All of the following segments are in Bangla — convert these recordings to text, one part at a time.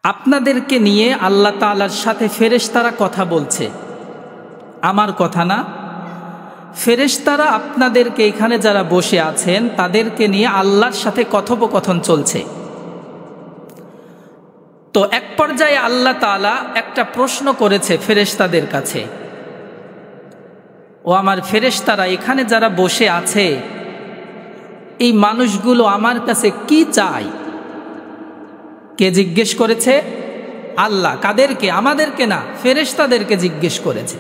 আপনাদেরকে নিয়ে আল্লাহ তাআলার সাথে ফেরেশতারা কথা বলছে, আমার কথা না। ফেরেশতারা আপনাদেরকে এখানে যারা বসে আছেন তাদেরকে নিয়ে আল্লাহর সাথে কথোপকথন চলছে। তো এক পর্যায়ে আল্লাহ তাআলা একটা প্রশ্ন করেছে ফেরেশতাদের কাছে, ও আমার ফেরেশতারা, এখানে যারা বসে আছে এই মানুষগুলো আমার কাছে কি চায়? কে জিজ্ঞেস করেছে? আল্লাহ। কাদেরকে? আমাদেরকে না, ফেরেশতাদেরকে জিজ্ঞেস করেছে।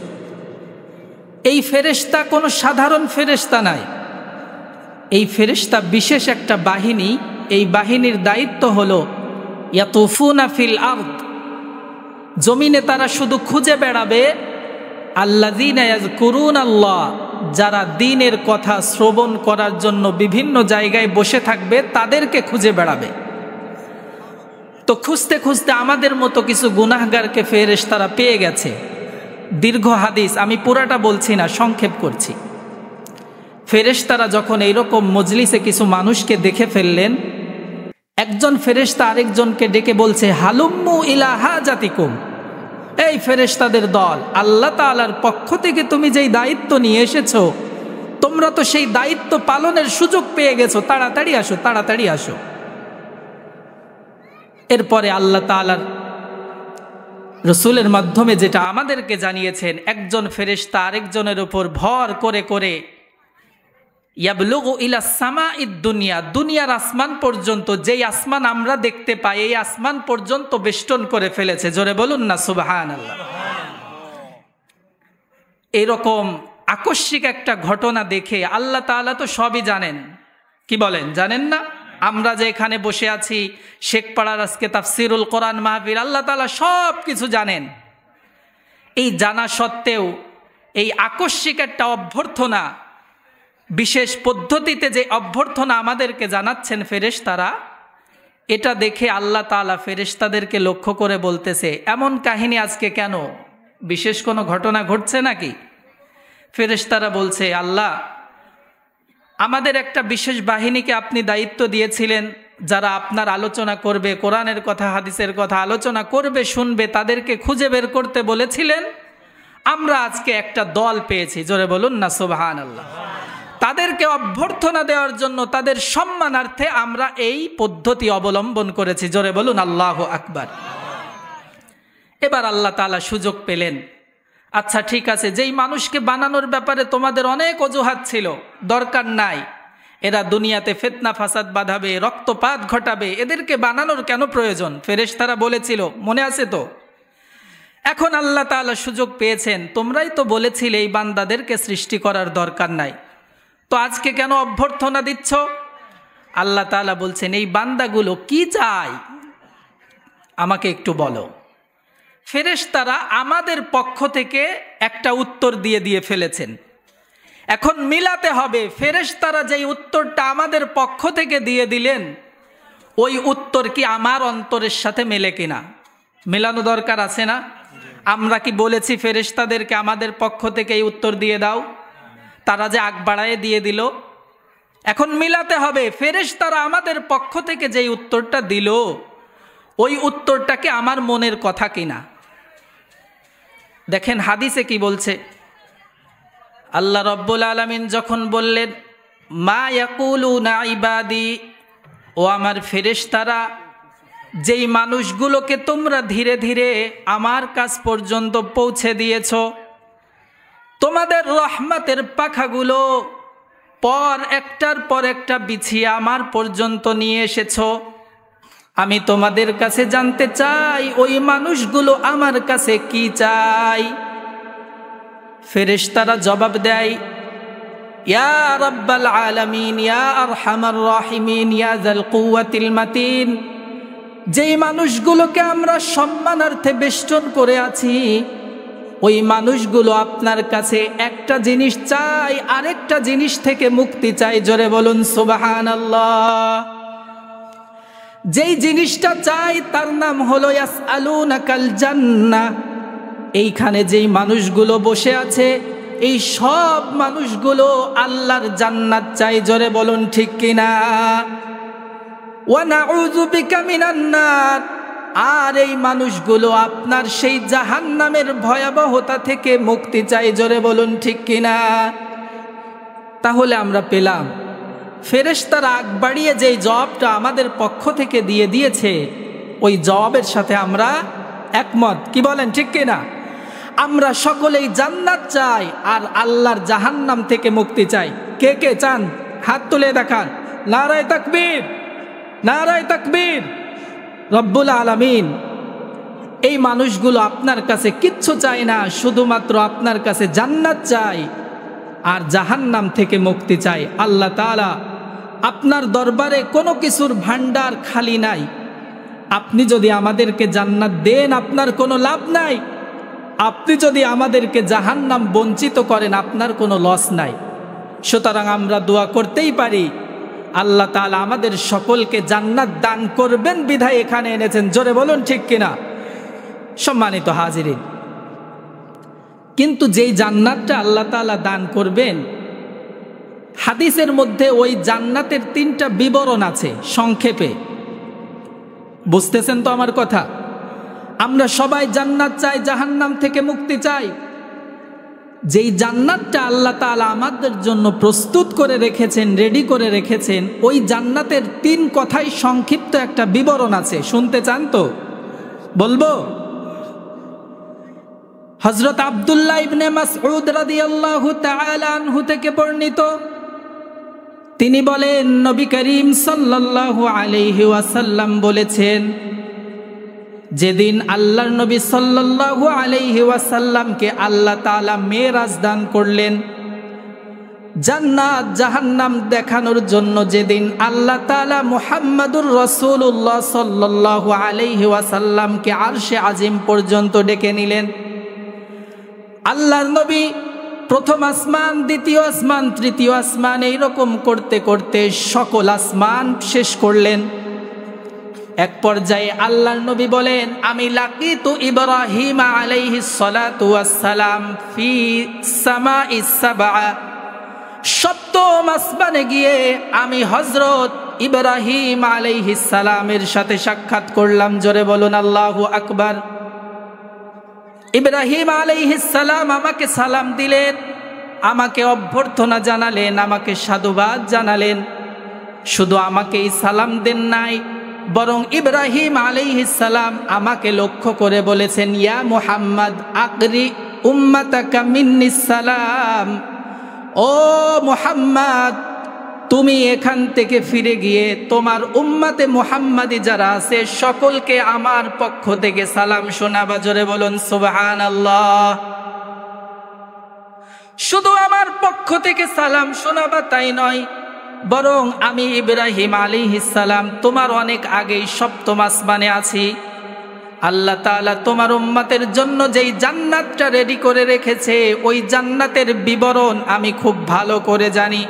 এই ফেরেশতা কোনো সাধারণ ফেরেশতা নয়, এই ফেরেশতা বিশেষ একটা বাহিনী। এই বাহিনীর দায়িত্ব হলো ইয়াতুফুনা ফিল আরদ, জমিনে তারা শুধু খুঁজে বেড়াবে আল্লাযীনা ইয়াযকুরুনাল্লাহ, যারা দ্বীনের কথা শ্রবণ করার জন্য বিভিন্ন জায়গায় বসে থাকবে তাদেরকে খুঁজে বেড়াবে। তো খুঁজতে খুঁজতে আমাদের মতো কিছু গুনাহগারকে ফেরেশতারা পেয়ে গেছে। দীর্ঘ হাদিস, আমি পুরাটা বলছি না, সংক্ষেপ করছি। ফেরেশতারা যখন এইরকম মজলিসে কিছু মানুষকে দেখে ফেললেন, একজন ফেরেশতা আরেকজনকে ডেকে বলছে, হালুম্মু ইলা হাজাতিকুম, এই ফেরেশতাদের দল, আল্লাহ তাআলার পক্ষ থেকে তুমি যেই দায়িত্ব নিয়ে এসেছো, তোমরা তো সেই দায়িত্ব পালনের সুযোগ পেয়ে গেছো, তাড়াতাড়ি আসো, তাড়াতাড়ি আসো। এরপরে আল্লাহ তাআলার রসুলের মাধ্যমে যেটা আমাদেরকে জানিয়েছেন, একজন ফেরেশতা আরেকজনের উপর ভর করে করে ইয়াবলুগু ইলা সামাইদ দুনিয়া, দুনিয়ার আসমান পর্যন্ত, যেই আসমান আমরা দেখতে পাই এই আসমান পর্যন্ত বেষ্টন করে ফেলেছে। জোরে বলুন না সুবহানাল্লাহ। এরকম আকস্মিক একটা ঘটনা দেখে আল্লাহ তাআলা তো সবই জানেন। কি বলেন, জানেন না? আমরা যে এখানে বসে আছি, শেখপাড়ার আজকে তাফসিরুল কোরআন মাহফিল, আল্লাহ তাআলা সব কিছু জানেন। এই জানা সত্ত্বেও এই আকস্মিক একটা অভ্যর্থনা, বিশেষ পদ্ধতিতে যে অভ্যর্থনা আমাদেরকে জানাচ্ছেন ফেরেশতারা, এটা দেখে আল্লাহ তাআলা ফেরেশতাদেরকে লক্ষ্য করে বলতেছে, এমন কাহিনী আজকে কেন? বিশেষ কোনো ঘটনা ঘটছে নাকি? ফেরেশতারা বলছে, আল্লাহ, আমাদের একটা বিশেষ বাহিনীকে আপনি দায়িত্ব দিয়েছিলেন, যারা আপনার আলোচনা করবে, কোরআনের কথা হাদিসের কথা আলোচনা করবে, শুনবে, তাদেরকে খুঁজে বের করতে বলেছিলেন। আমরা আজকে একটা দল পেয়েছি। জোরে বলুন না সুবহানাল্লাহ। তাদেরকে অভ্যর্থনা দেওয়ার জন্য, তাদের সম্মানার্থে আমরা এই পদ্ধতি অবলম্বন করেছি। জোরে বলুন আল্লাহু আকবার। এবার আল্লাহ তাআলা সুযোগ পেলেন, আচ্ছা ঠিক আছে, যেই মানুষকে বানানোর ব্যাপারে তোমাদের অনেক অজুহাত ছিল, দরকার নাই, এরা দুনিয়াতে ফিতনা ফাসাদ বাঁধাবে, রক্তপাত ঘটাবে, এদেরকে বানানোর কেন প্রয়োজন? ফেরেশতারা বলেছিল, মনে আছে তো? এখন আল্লাহ তাআলা সুযোগ পেয়েছেন, তোমরাই তো বলেছিলে এই বান্দাদেরকে সৃষ্টি করার দরকার নাই, তো আজকে কেন অভ্যর্থনা দিচ্ছ? আল্লাহ তাআলা বলছেন, এই বান্দাগুলো কি চায় আমাকে একটু বলো। ফেরেশতারা আমাদের পক্ষ থেকে একটা উত্তর দিয়ে ফেলেছেন। এখন মিলাতে হবে, ফেরেশতারা যেই উত্তরটা আমাদের পক্ষ থেকে দিয়ে দিলেন, ওই উত্তর কি আমার অন্তরের সাথে মেলে কিনা? মেলানো দরকার আছে না? আমরা কি বলেছি ফেরেশতাদেরকে আমাদের পক্ষ থেকে এই উত্তর দিয়ে দাও? তারা যে আগ বাড়ায় দিয়ে দিল। এখন মিলাতে হবে, ফেরেশতারা আমাদের পক্ষ থেকে যেই উত্তরটা দিল, ওই উত্তরটাকে আমার মনের কথা কিনা। দেখেন হাদিসে কি বলছে, আল্লাহ রব্বুল আলামিন যখন বললেন, মা ইয়াকুলুনা ইবাদি, ও আমার ফেরেশতারা, যেই মানুষগুলোকে তোমরা ধীরে ধীরে আমার কাছ পর্যন্ত পৌঁছে দিয়েছ, তোমাদের রহমতের পাখাগুলো একটার পর একটা বিছিয়ে আমার পর্যন্ত নিয়ে এসেছো, আমি তোমাদের কাছে জানতে চাই ওই মানুষগুলো আমার কাছে কি চাই। ফেরেশতারা জবাব দেয়, ইয়া রাব্বাল আলামিন, ইয়া আরহামার রাহিমিন, ইয়া যাল কুওয়াতিল মাতিন, যেই মানুষগুলোকে আমরা সম্মানার্থে বেষ্টন করে আছি, ওই মানুষগুলো আপনার কাছে একটা জিনিস চাই, আরেকটা জিনিস থেকে মুক্তি চাই। জোরে বলুন সুবহানাল্লাহ। যেই জিনিসটা চাই তার নাম হলো ইয়াসআলুনাকাল জান্নাহ। এইখানে যেই মানুষগুলো বসে আছে, এই সব মানুষগুলো আল্লাহর জান্নাত চাই। জোরে বলুন ঠিক কিনা? ওয়া নাউযু বিকা মিনান নার, আর এই মানুষগুলো আপনার সেই জাহান্নামের ভয়াবহতা থেকে মুক্তি চাই। জোরে বলুন ঠিক কিনা? তাহলে আমরা পেলাম ফেরেশতারা আগ বাড়িয়ে যেই জবাবটা আমাদের পক্ষ থেকে দিয়ে দিয়েছে, ওই জবাবের সাথে আমরা একমত। কি বলেন ঠিক কিনা? আমরা সকলেই জান্নাত চাই আর আল্লাহর জাহান্নাম থেকে মুক্তি চাই। কে কে চান হাত তুলে দেখান। নারায়ে তাকবীর, নারায়ে তাকবীর। রব্বুল আলামিন এই মানুষগুলো আপনার কাছে কিচ্ছু চায় না, শুধুমাত্র আপনার কাছে জান্নাত চাই আর জাহান্নাম থেকে মুক্তি চাই। আল্লাহ তাআলা আপনার দরবারে কোনো কিছুর ভান্ডার খালি নাই। আপনি যদি আমাদেরকে জান্নাত দেন আপনার কোনো লাভ নাই, আপনি যদি আমাদেরকে জাহান্নাম বঞ্চিত করেন আপনার কোনো লস নাই। সুতরাং আমরা দোয়া করতেই পারি আল্লাহ তাআলা আমাদের সকলকে জান্নাত দান করবেন বিধায় এখানে এনেছেন। জোরে বলুন ঠিক কিনা? সম্মানিত হাজিরিন, কিন্তু যেই জান্নাতটা আল্লাহ তাআলা দান করবেন, হাদিসের মধ্যে ওই জান্নাতের 3টা বিবরণ আছে সংক্ষেপে। বুঝতেছেন তো আমার কথা? আমরা সবাই জান্নাত চাই, জাহান্নাম থেকে মুক্তি চাই। যেই জান্নাতটা আল্লাহ তাআলা আমাদের জন্য প্রস্তুত করে রেখেছেন, রেডি করে রেখেছেন, ওই জান্নাতের 3 কথাই সংক্ষিপ্ত একটা বিবরণ আছে। শুনতে চান তো? বলবো। হযরত আব্দুল্লাহ ইবনে মাসউদ রাদিয়াল্লাহু তাআলা আনহু থেকে বর্ণিত, তিনি বলেন নবী করিম সাল্লাল্লাহু আলাইহি ওয়াসাল্লাম বলেছেন, যেদিন আল্লাহর নবী সাল্লাল্লাহু আলাইহি ওয়াসাল্লামকে আল্লাহ তাআলা মেরাজ দান করলেন, জান্নাত জাহান্নাম দেখানোর জন্য যেদিন আল্লাহ তাআলা মুহাম্মাদুর রাসূলুল্লাহ সাল্লাল্লাহু আলাইহি ওয়াসাল্লামকে আরশে আজিম পর্যন্ত ডেকে নিলেন, আল্লাহর নবী প্রথম আসমান, দ্বিতীয় আসমান, তৃতীয় আসমান এইরকম করতে করতে সকল আসমান শেষ করলেন। এক পর্যায়ে আল্লাহর নবী বলেন, আমি লাকিতু ইব্রাহিম আলাইহিস সালাতু ওয়াস সালাম ফি সামাইস সাবআ, সপ্তম আসমানে গিয়ে আমি হযরত ইব্রাহিম আলাইহিস সালামের সাথে সাক্ষাৎ করলাম। জোরে বলুন আল্লাহু আকবার। ইব্রাহিম আলাইহিস সালাম আমাকে সালাম দিলেন, আমাকে অভ্যর্থনা জানালেন, আমাকে সাধুবাদ জানালেন। শুধু আমাকেই সালাম দেন নাই, বরং ইব্রাহিম আলাইহিস সালাম আমাকে লক্ষ্য করে বলেছেন, ইয়া মুহাম্মদ আকরি উম্মাতাকা মিন্নিস সালাম। ও মুহাম্মদ, তুমি এখান থেকে ফিরে গিয়ে তোমার উম্মতে মুহাম্মাদি যারা আছে সকলকে আমার পক্ষ থেকে সালাম শোনাবা। জোরে বলুন সুবহানাল্লাহ। শুধু আমার পক্ষ থেকে সালাম শোনাবা তাই নয়, বরং আমি ইব্রাহিম আলাইহিস সালাম তোমার অনেক আগেই সপ্তম আসমানে আছি। আল্লাহ তাআলা তোমার উম্মতের জন্য যেই জান্নাতটা রেডি করে রেখেছে, ওই জান্নাতের বিবরণ আমি খুব ভালো করে জানি।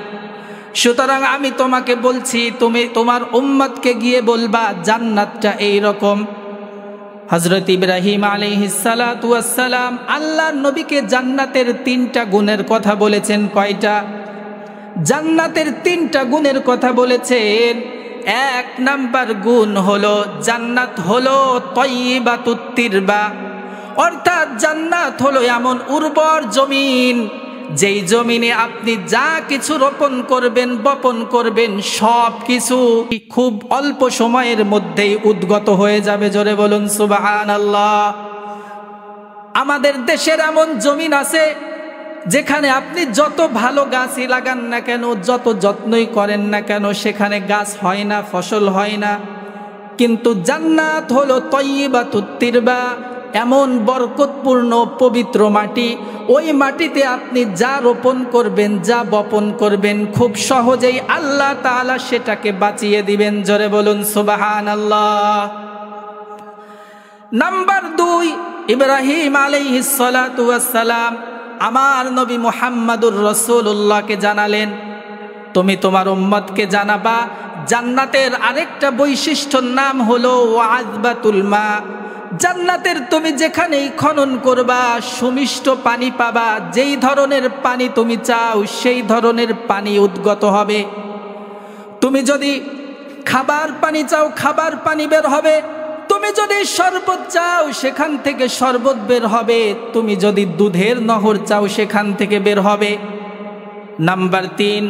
সুতরাং আমি তোমাকে বলছি, তুমি তোমার উম্মতকে গিয়ে বলবা জান্নাতটা এই রকম। হযরত ইব্রাহিম আলাইহিস সালাতু ওয়াস সালাম আল্লাহর নবীকে জান্নাতের 3টা গুণের কথা বলেছেন। কয়টা? জান্নাতের 3টা গুণের কথা বলেছেন। 1 নাম্বার গুণ হলো জান্নাত হলো তয়্যিবাতুত তিরবা, অর্থাৎ জান্নাত হলো এমন উর্বর জমিন, যেই জমিনে আপনি যা কিছু রোপণ করবেন, বপন করবেন, সব কিছু খুব অল্প সময়ের মধ্যেই উদ্গত হয়ে যাবে। জোরে বলুন সুবহানাল্লাহ। আমাদের দেশের এমন জমিন আছে যেখানে আপনি যত ভালো গাছই লাগান না কেন, যত যত্নই করেন না কেন, সেখানে গাছ হয় না, ফসল হয় না। কিন্তু জান্নাত হলো তয়্যিবাতুত তিরবা, এমন বরকতপূর্ণ পবিত্র মাটি, ওই মাটিতে আপনি যা রোপণ করবেন, যা বপন করবেন, খুব সহজেই আল্লাহ তাআলা সেটাকে বাঁচিয়ে দিবেন। জোরে বলুন সুবহানাল্লাহ। নাম্বার 2, ইব্রাহিম আলাইহিস সালাতু ওয়াস সালাম আমার নবী মুহাম্মাদুর রাসূলুল্লাহকে জানালেন, তুমি তোমার উম্মতকে জানাবা জান্নাতের আরেকটা বৈশিষ্ট্যর নাম হলো ওয়াজবাতুল মা। জান্নাতের তুমি যেখানেই খনন করবা সুমিষ্ট পানি পাবা, যেই ধরনের পানি তুমি চাও সেই ধরনের পানি উদ্গত হবে। তুমি যদি খাবার পানি চাও খাবার পানি বের হবে, তুমি যদি শরবত চাও সেখান থেকে শরবত বের হবে, তুমি যদি দুধের নহর চাও সেখান থেকে বের হবে। নাম্বার 3,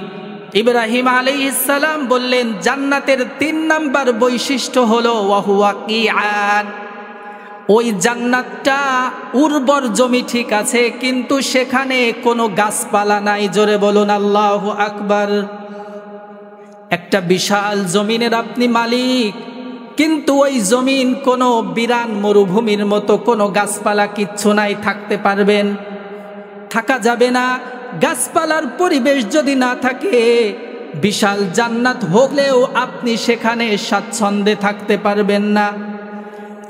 ইব্রাহিম আলাইহিস সালাম বললেন জান্নাতের 3 নাম্বার বৈশিষ্ট্য হলো ওয়াহুয়া কিআন। ওই জান্নাতটা উর্বর জমি ঠিক আছে, কিন্তু সেখানে কোনো গাছপালা নাই। জোরে বলুন আল্লাহু আকবার। একটা বিশাল জমিনের আপনি মালিক, কিন্তু ওই জমিন কোনো বিরান মরুভূমির মতো, কোনো গাছপালা কিচ্ছু নাই। থাকতে পারবেন? থাকা যাবে না। গাছপালার পরিবেশ যদি না থাকে, বিশাল জান্নাত হলেও আপনি সেখানে স্বাচ্ছন্দ্যে থাকতে পারবেন না।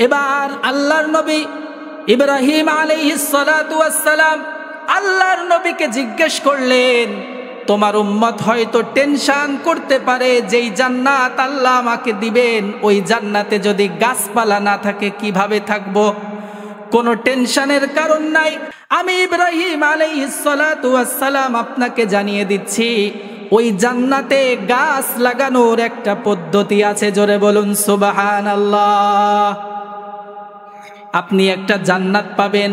এবার আল্লাহর নবী ইব্রাহিম আলাইহিস সালাতু ওয়াস সালাম আল্লাহর নবীকে জিজ্ঞেস করলেন, তোমার উম্মত হয়তো টেনশন করতে পারে যেই জান্নাত আল্লাহ আমাকে দিবেন, ওই জান্নাতে যদি গাছপালা না থাকে কিভাবে থাকবো? কোনো টেনশনের কারণ নাই। আমি ইব্রাহিম আলাইহিস সালাতু ওয়াস সালাম আপনাকে জানিয়ে দিচ্ছি, ওই জান্নাতে গাছ লাগানোর একটা পদ্ধতি আছে। জোরে বলুন সুবহানাল্লাহ। আপনি একটা জান্নাত পাবেন,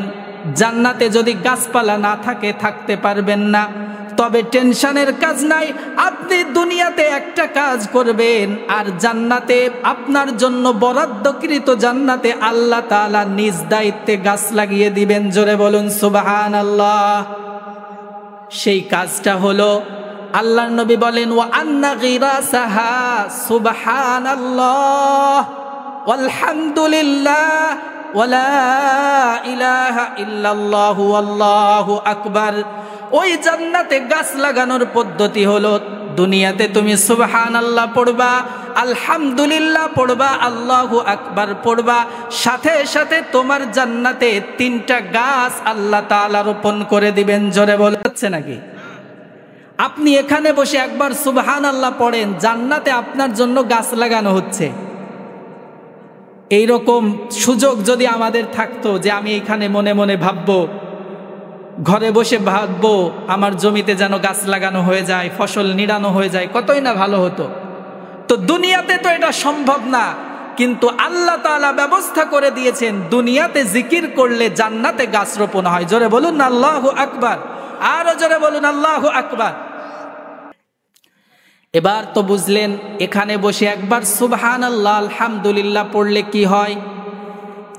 জান্নাতে যদি গাছপালা না থাকে থাকতে পারবেন না। তবে টেনশনের কাজ নাই, আপনি দুনিয়াতে একটা কাজ করবেন, আর জান্নাতে আপনার জন্য বরাদ্দকৃত জান্নাতে আল্লাহ তাআলা নিজ দায়িত্বে গাছ লাগিয়ে দিবেন। জোরে বলুন সুবহানাল্লাহ। সেই কাজটা হলো, আল্লাহর নবী বলেন ওয়া আন্না গিরাসাহা সুবহানাল্লাহ ওয়ালহামদুলিল্লাহ ওয়ালা ইলাহা ইল্লাল্লাহু আল্লাহু আকবার। ওই জান্নাতে গাছ লাগানোর পদ্ধতি হলো, দুনিয়াতে তুমি সুবহানাল্লাহ পড়বা, আলহামদুলিল্লাহ পড়বা, আল্লাহু আকবার পড়বা, সাথে সাথে তোমার জান্নাতে 3টা গাছ আল্লাহ তাআলা রোপণ করে দিবেন। জোরে বলছে নাকি? আপনি এখানে বসে একবার সুবহানাল্লাহ পড়েন, জান্নাতে আপনার জন্য গাছ লাগানো হচ্ছে। এইরকম সুযোগ যদি আমাদের থাকতো যে আমি এখানে মনে মনে ভাববো, ঘরে বসে ভাববো আমার জমিতে যেন গাছ লাগানো হয়ে যায়, ফসল নিড়ানো হয়ে যায়, কতই না ভালো হতো। তো দুনিয়াতে তো এটা সম্ভব না, কিন্তু আল্লাহ তাআলা ব্যবস্থা করে দিয়েছেন, দুনিয়াতে জিকির করলে জান্নাতে গাছ রোপণ হয়। জোরে বলুন আল্লাহু আকবার। আরো জোরে বলুন আল্লাহু আকবার। এবার তো বুঝলেন, এখানে বসে একবার সুবহানাল্লাহ আলহামদুলিল্লাহ পড়লে কি হয়।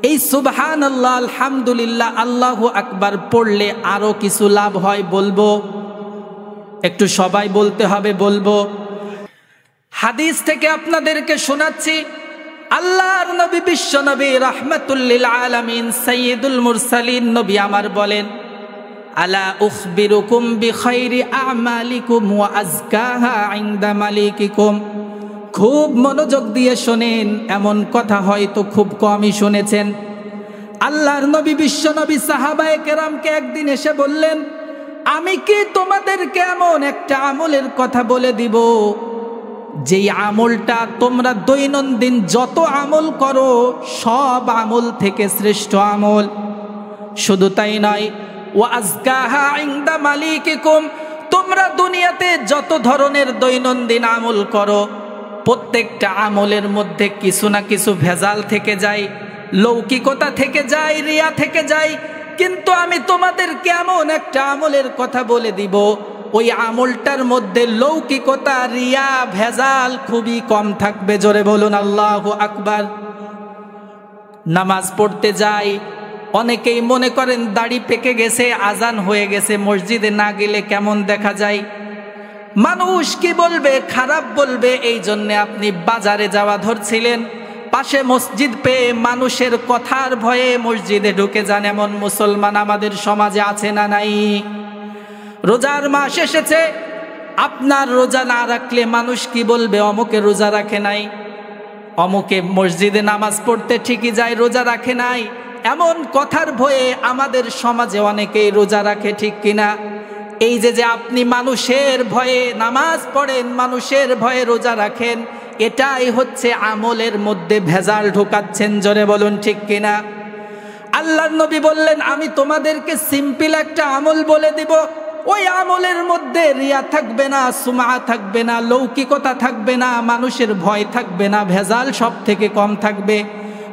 এই সুবহানাল্লাহ আলহামদুলিল্লাহ আল্লাহু আকবার পড়লে আরো কিছু লাভ হয়, বলবো একটু সবাই বলতে হবে, বলবো। হাদিস থেকে আপনাদেরকে শোনাচ্ছি, আল্লাহর নবী বিশ্ব নবী রাহমাতুল লিল আলামিন সাইয়্যিদুল মুরসালিন নবী আমার বলেন, আলা উখবিরুকুম বিখাইরি আমালিকুম ওয়া আযকাহা ইনদা মালিকিকুম। খুব মনোযোগ দিয়ে শোনেন, এমন কথা হয়তো খুব কমই শুনেছেন। আল্লাহর নবী বিশ্ব নবী সাহাবায়ে কেরামকে একদিন এসে বললেন, আমি কি তোমাদেরকে এমন একটা আমলের কথা বলে দিব, যেই আমলটা তোমরা দৈনন্দিন যত আমল করো সব আমল থেকে শ্রেষ্ঠ আমল। শুধু তাই নয়, ওয়া আযকাহা ইনদা মালিকিকুম, তোমরা দুনিয়াতে যত ধরনের দৈনন্দিন আমল করো প্রত্যেকটা আমলের মধ্যে কিছু না কিছু ভেজাল থেকে যায়, লৌকিকতা থেকে যায়, রিয়া থেকে যায়। কিন্তু আমি তোমাদেরকে এমন একটা আমলের কথা বলে দিব, ওই আমলটার মধ্যে লৌকিকতা, রিয়া, ভেজাল খুবই কম থাকবে। জোরে বলুন আল্লাহু আকবার। নামাজ পড়তে যাই, অনেকেই মনে করেন দাড়ি পেকে গেছে, আজান হয়ে গেছে, মসজিদে না গেলে কেমন দেখা যায়, মানুষ কি বলবে, খারাপ বলবে, এই জন্যে আপনি বাজারে যাওয়া ধরছিলেন, পাশে মসজিদ পেয়ে মানুষের কথার ভয়ে মসজিদে ঢুকে যান, এমন মুসলমান আমাদের সমাজে আছে না নাই? রোজার মাস এসেছে, আপনার রোজা না রাখলে মানুষ কি বলবে, অমুকে রোজা রাখে নাই, অমুকে মসজিদে নামাজ পড়তে ঠিকই যায়, রোজা রাখে নাই, এমন কথার ভয়ে আমাদের সমাজে অনেকেই রোজা রাখে, ঠিক কিনা? এই যে আপনি মানুষের ভয়ে নামাজ পড়েন, মানুষের ভয়ে রোজা রাখেন, এটাই হচ্ছে আমলের মধ্যে ভেজাল ঢোকাচ্ছেন। জোরে বলুন ঠিক কিনা? আল্লাহর নবী বললেন, আমি তোমাদেরকে সিম্পল একটা আমল বলে দিব, ওই আমলের মধ্যে রিয়া থাকবে না, সুমআ থাকবে না, লৌকিকতা থাকবে না, মানুষের ভয় থাকবে না, ভেজাল সব থেকে কম থাকবে।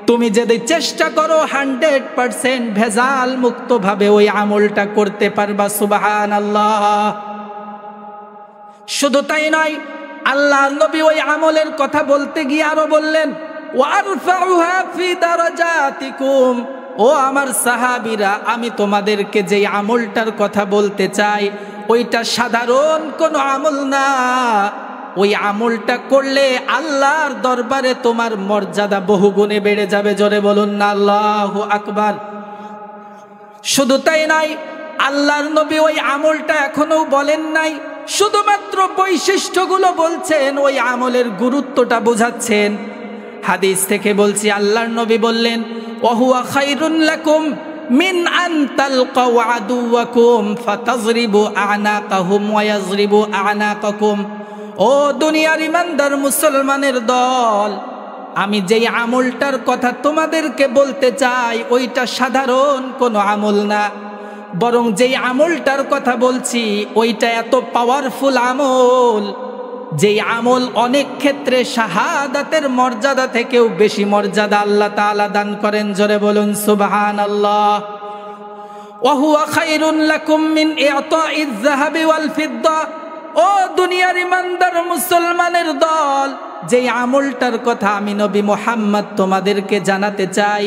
তুমি যদি চেষ্টা করো 100% ভেজাল মুক্ত ভাবে ওই আমলটা করতে পারবা। সুবহানাল্লাহ। শুধু তাই নয়, আল্লাহর নবী ওই আমলের কথা বলতে গিয়ে আরো বললেন, ওয়ারফাউহা ফি দারাজাতিকুম, ও আমার সাহাবীরা, আমি তোমাদেরকে যে আমলটার কথা বলতে চাই ওইটা সাধারণ কোনো আমল না। ওই আমলটা করলে আল্লাহর দরবারে তোমার মর্যাদা বহুগুণে বেড়ে যাবে। জোরে বলুন না আল্লাহু আকবার। শুধু তাই নয়, আল্লাহর নবী ওই আমলটা এখনো বলেন নাই, শুধুমাত্র বৈশিষ্ট্যগুলো বলছেন, ওই আমলের গুরুত্বটা বোঝাচ্ছেন। হাদিস থেকে বলছি, আল্লাহর নবী বললেন, ওয়াহুয়া খায়রুন লাকুম মিন আন তালকাউ আদুওয়াকুম ফাতাযরিবু আ'নাকাহুম ওয়া ইয়াযরিবু আ'নাকাকুম। ও দুনিয়ার ইমানদার মুসলমানের দল, আমি যেই আমলটার কথা তোমাদেরকে বলতে চাই ওইটা সাধারণ কোনো আমল না, বরং যেই আমলটার কথা বলছি ওইটা এত পাওয়ারফুল আমল, যেই আমল অনেক ক্ষেত্রে শাহাদাতের মর্যাদা থেকেও বেশি মর্যাদা আল্লাহ তাআলা দান করেন। জোরে বলুন সুবহানাল্লাহ। ওয়া হুয়া খায়রুন লাকুম মিন ইতাইয যাহাবি ওয়াল ফিদ্দা। ও দুনিয়ার ইমানদার মুসলমানের দল, যেই আমলটার কথা আমি নবী মুহাম্মদ তোমাদেরকে জানাতে চাই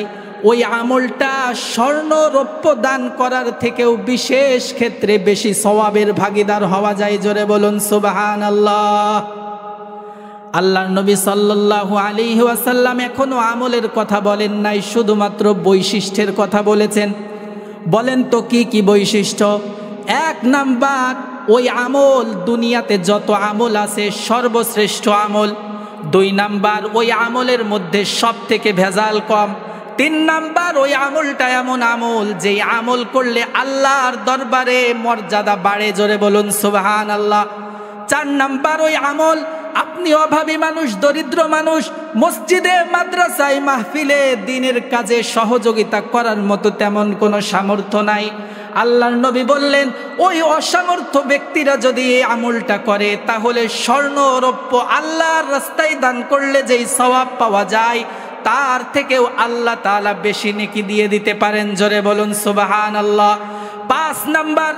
ওই আমলটা স্বর্ণ রৌপ্য দান করার থেকেও বিশেষ ক্ষেত্রে বেশি সওয়াবের ভাগীদার হওয়া যায়। জোরে বলুন সুবহানাল্লাহ। আল্লাহর নবী সাল্লাল্লাহু আলাইহি ওয়াসাল্লাম এখনো আমলের কথা বলেন নাই, শুধুমাত্র বৈশিষ্ট্যের কথা বলেছেন। বলেন তো কি কি বৈশিষ্ট্য? 1 নাম্বার, ওই আমল দুনিয়াতে যত আমল আছে সর্বশ্রেষ্ঠ আমল। 2 নাম্বার, ওই আমলের মধ্যে সব থেকে ভেজাল কম। 3 নাম্বার, ওই আমলটা এমন আমল যেই আমল করলে আল্লাহর দরবারে মর্যাদা বাড়ে। জোরে বলুন সুবহানাল্লাহ। 4 নাম্বার, ওই আমল আপনি অভাবী মানুষ, দরিদ্র মানুষ, মসজিদে মাদ্রাসায় মাহফিলে দ্বীনের কাজে সহযোগিতা করার মতো তেমন কোনো সামর্থ্য নাই। আল্লাহর নবী বললেন, ওই অসামর্থ্য ব্যক্তিরা যদি এই আমলটা করে তাহলে স্বর্ণ রৌপ্য আল্লাহর রাস্তায় দান করলে যেই সওয়াব পাওয়া যায় তার থেকেও আল্লাহ তাআলা বেশি নেকি দিয়ে দিতে পারেন। জোরে বলুন সুবহানাল্লাহ। 5 নাম্বার,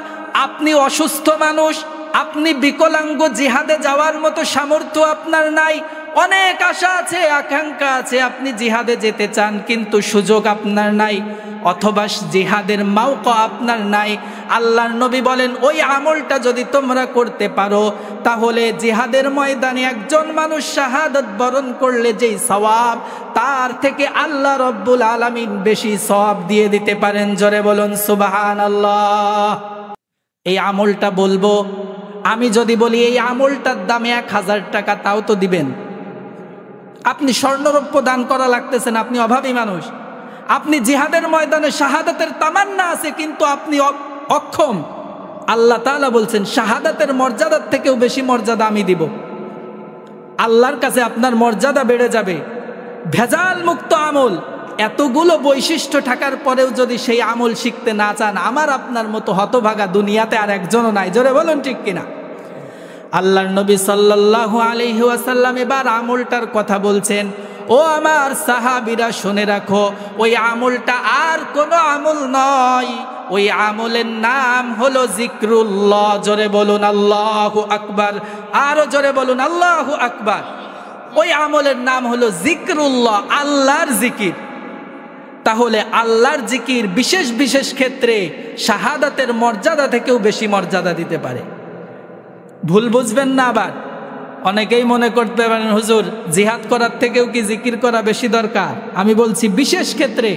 আপনি অসুস্থ মানুষ, আপনি বিকলাঙ্গ, জিহাদে যাওয়ার মতো সামর্থ্য আপনার নাই, অনেক আশা আছে, আকাঙ্ক্ষা আছে, আপনি জিহাদে যেতে চান কিন্তু সুযোগ আপনার নাই, অথবা জিহাদের মাওকা আপনার নাই। আল্লাহর নবী বলেন, ওই আমলটা যদি তোমরা করতে পারো তাহলে জিহাদের ময়দানে একজন মানুষ শাহাদাত বরণ করলে যেই সওয়াব তার থেকে আল্লাহ রব্বুল আলামিন বেশি সওয়াব দিয়ে দিতে পারেন। জোরে বলুন সুবহানাল্লাহ। এই আমলটা বলবো, আমি যদি বলি এই আমলটার দামে 1000 টাকা, তাও তো দিবেন? আপনি স্বর্ণরৌপ্য দান করা লাগতেছেন, আপনি অভাবী মানুষ, আপনি জিহাদের ময়দানে শাহাদাতের তামান্না আছে কিন্তু আপনি অক্ষম। আল্লাহ তাআলা বলছেন শাহাদাতের মর্যাদার থেকেও বেশি মর্যাদা আমি দিব। আল্লাহর কাছে আপনার মর্যাদা বেড়ে যাবে। ভেজাল মুক্ত আমল, এতগুলো বৈশিষ্ট্য থাকার পরেও যদি সেই আমল শিখতে না চান, আমার আপনার মতো হতভাগা দুনিয়াতে আর একজনও নাই। জোরে বলুন ঠিক কিনা? আল্লাহর নবী সাল্লাল্লাহু আলাইহি ওয়াসাল্লাম এবার আমলটার কথা বলছেন। ও আমার সাহাবীরা শুনে রাখো, ওই আমলটা আর কোনো আমল নয়, ওই আমলের নাম হলো জিক্রুল্লাহ। জোরে বলুন আল্লাহু আকবার। আরো জোরে বলুন আল্লাহু আকবার। ওই আমলের নাম হলো জিক্রুল্লাহ, আল্লাহর জিকির। তাহলে আল্লাহর জিকির বিশেষ বিশেষ ক্ষেত্রে শাহাদাতের মর্যাদা থেকেও বেশি মর্যাদা দিতে পারে। ভুল বুঝবেন না আবার। অনেকেই মনে করতে পারেন, হুজুর জিহাদ করার থেকেও কি জিকির করা বেশি দরকার? আমি বলছি বিশেষ ক্ষেত্রে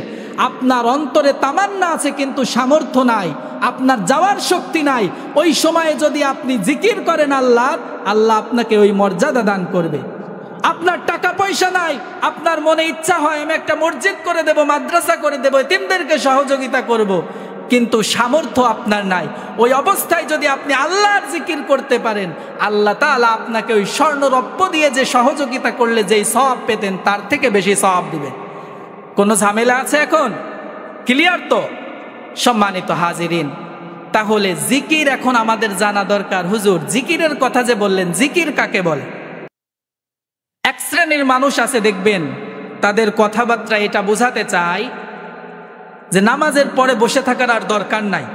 আপনার অন্তরে তামান্না আছে কিন্তু সামর্থ্য নাই, আপনার যাওয়ার শক্তি নাই, ওই সময়ে যদি আপনি জিকির করেন আল্লাহ, আল্লাহ আপনাকে ওই মর্যাদা দান করবে। আপনার টাকা পয়সা নাই, আপনার মনে ইচ্ছা হয় আমি একটা মসজিদ করে দেব, মাদ্রাসা করে দেব, এতিমদেরকে সহযোগিতা করব, কিন্তু সামর্থ্য আপনার নাই। ওই অবস্থায় যদি আপনি আল্লাহর জিকির করতে পারেন, আল্লাহ তাআলা আপনাকে ওই স্বর্ণরৌপ্য দিয়ে যে সহযোগিতা করলে যেই সওয়াব পেতেন তার থেকে বেশি সওয়াব দিবেন। কোনো ঝামেলা আছে এখন? ক্লিয়ার তো? সম্মানিত হাজিরিন, তাহলে জিকির এখন আমাদের জানা দরকার। হুজুর জিকিরের কথা যে বললেন, জিকির কাকে বলে? এক শ্রেণীর মানুষ আছে দেখবেন তাদের কথাবার্তা এটা বোঝাতে চায় যে নামাজের পরে বসে থাকার আর দরকার নাই।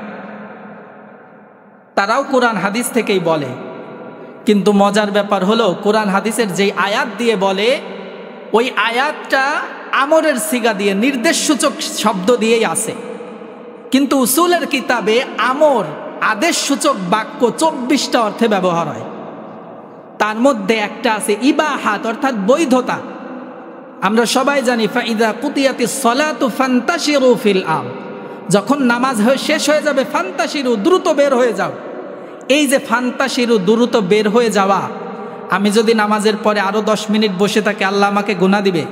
তারাও কোরআন হাদিস থেকেই বলে, কিন্তু মজার ব্যাপার হলো কোরআন হাদিসের যেই আয়াত দিয়ে বলে ওই আয়াতটা আমরের সিগা দিয়ে, নির্দেশসূচক শব্দ দিয়েই আছে, কিন্তু উসুলের কিতাবে আমর আদেশসূচক বাক্য 24টা অর্থে ব্যবহার হয়। তার মধ্যে একটা আছে ইবাহাত, অর্থাৎ বৈধতা। আমরা সবাই জানি ফাইদা কুতিয়াতিস সালাতু ফান্তাশিরু ফিল আরদ, যখন নামাজ শেষ হয়ে যাবে ফান্তাশিরু, দ্রুত বের হয়ে যাও। এই যে ফান্তাশিরু, দ্রুত বের হয়ে যাওয়া, আমি যদি নামাজের পরে আরো 10 মিনিট বসে থাকি আল্লাহ আমাকে গুনাহ দিবে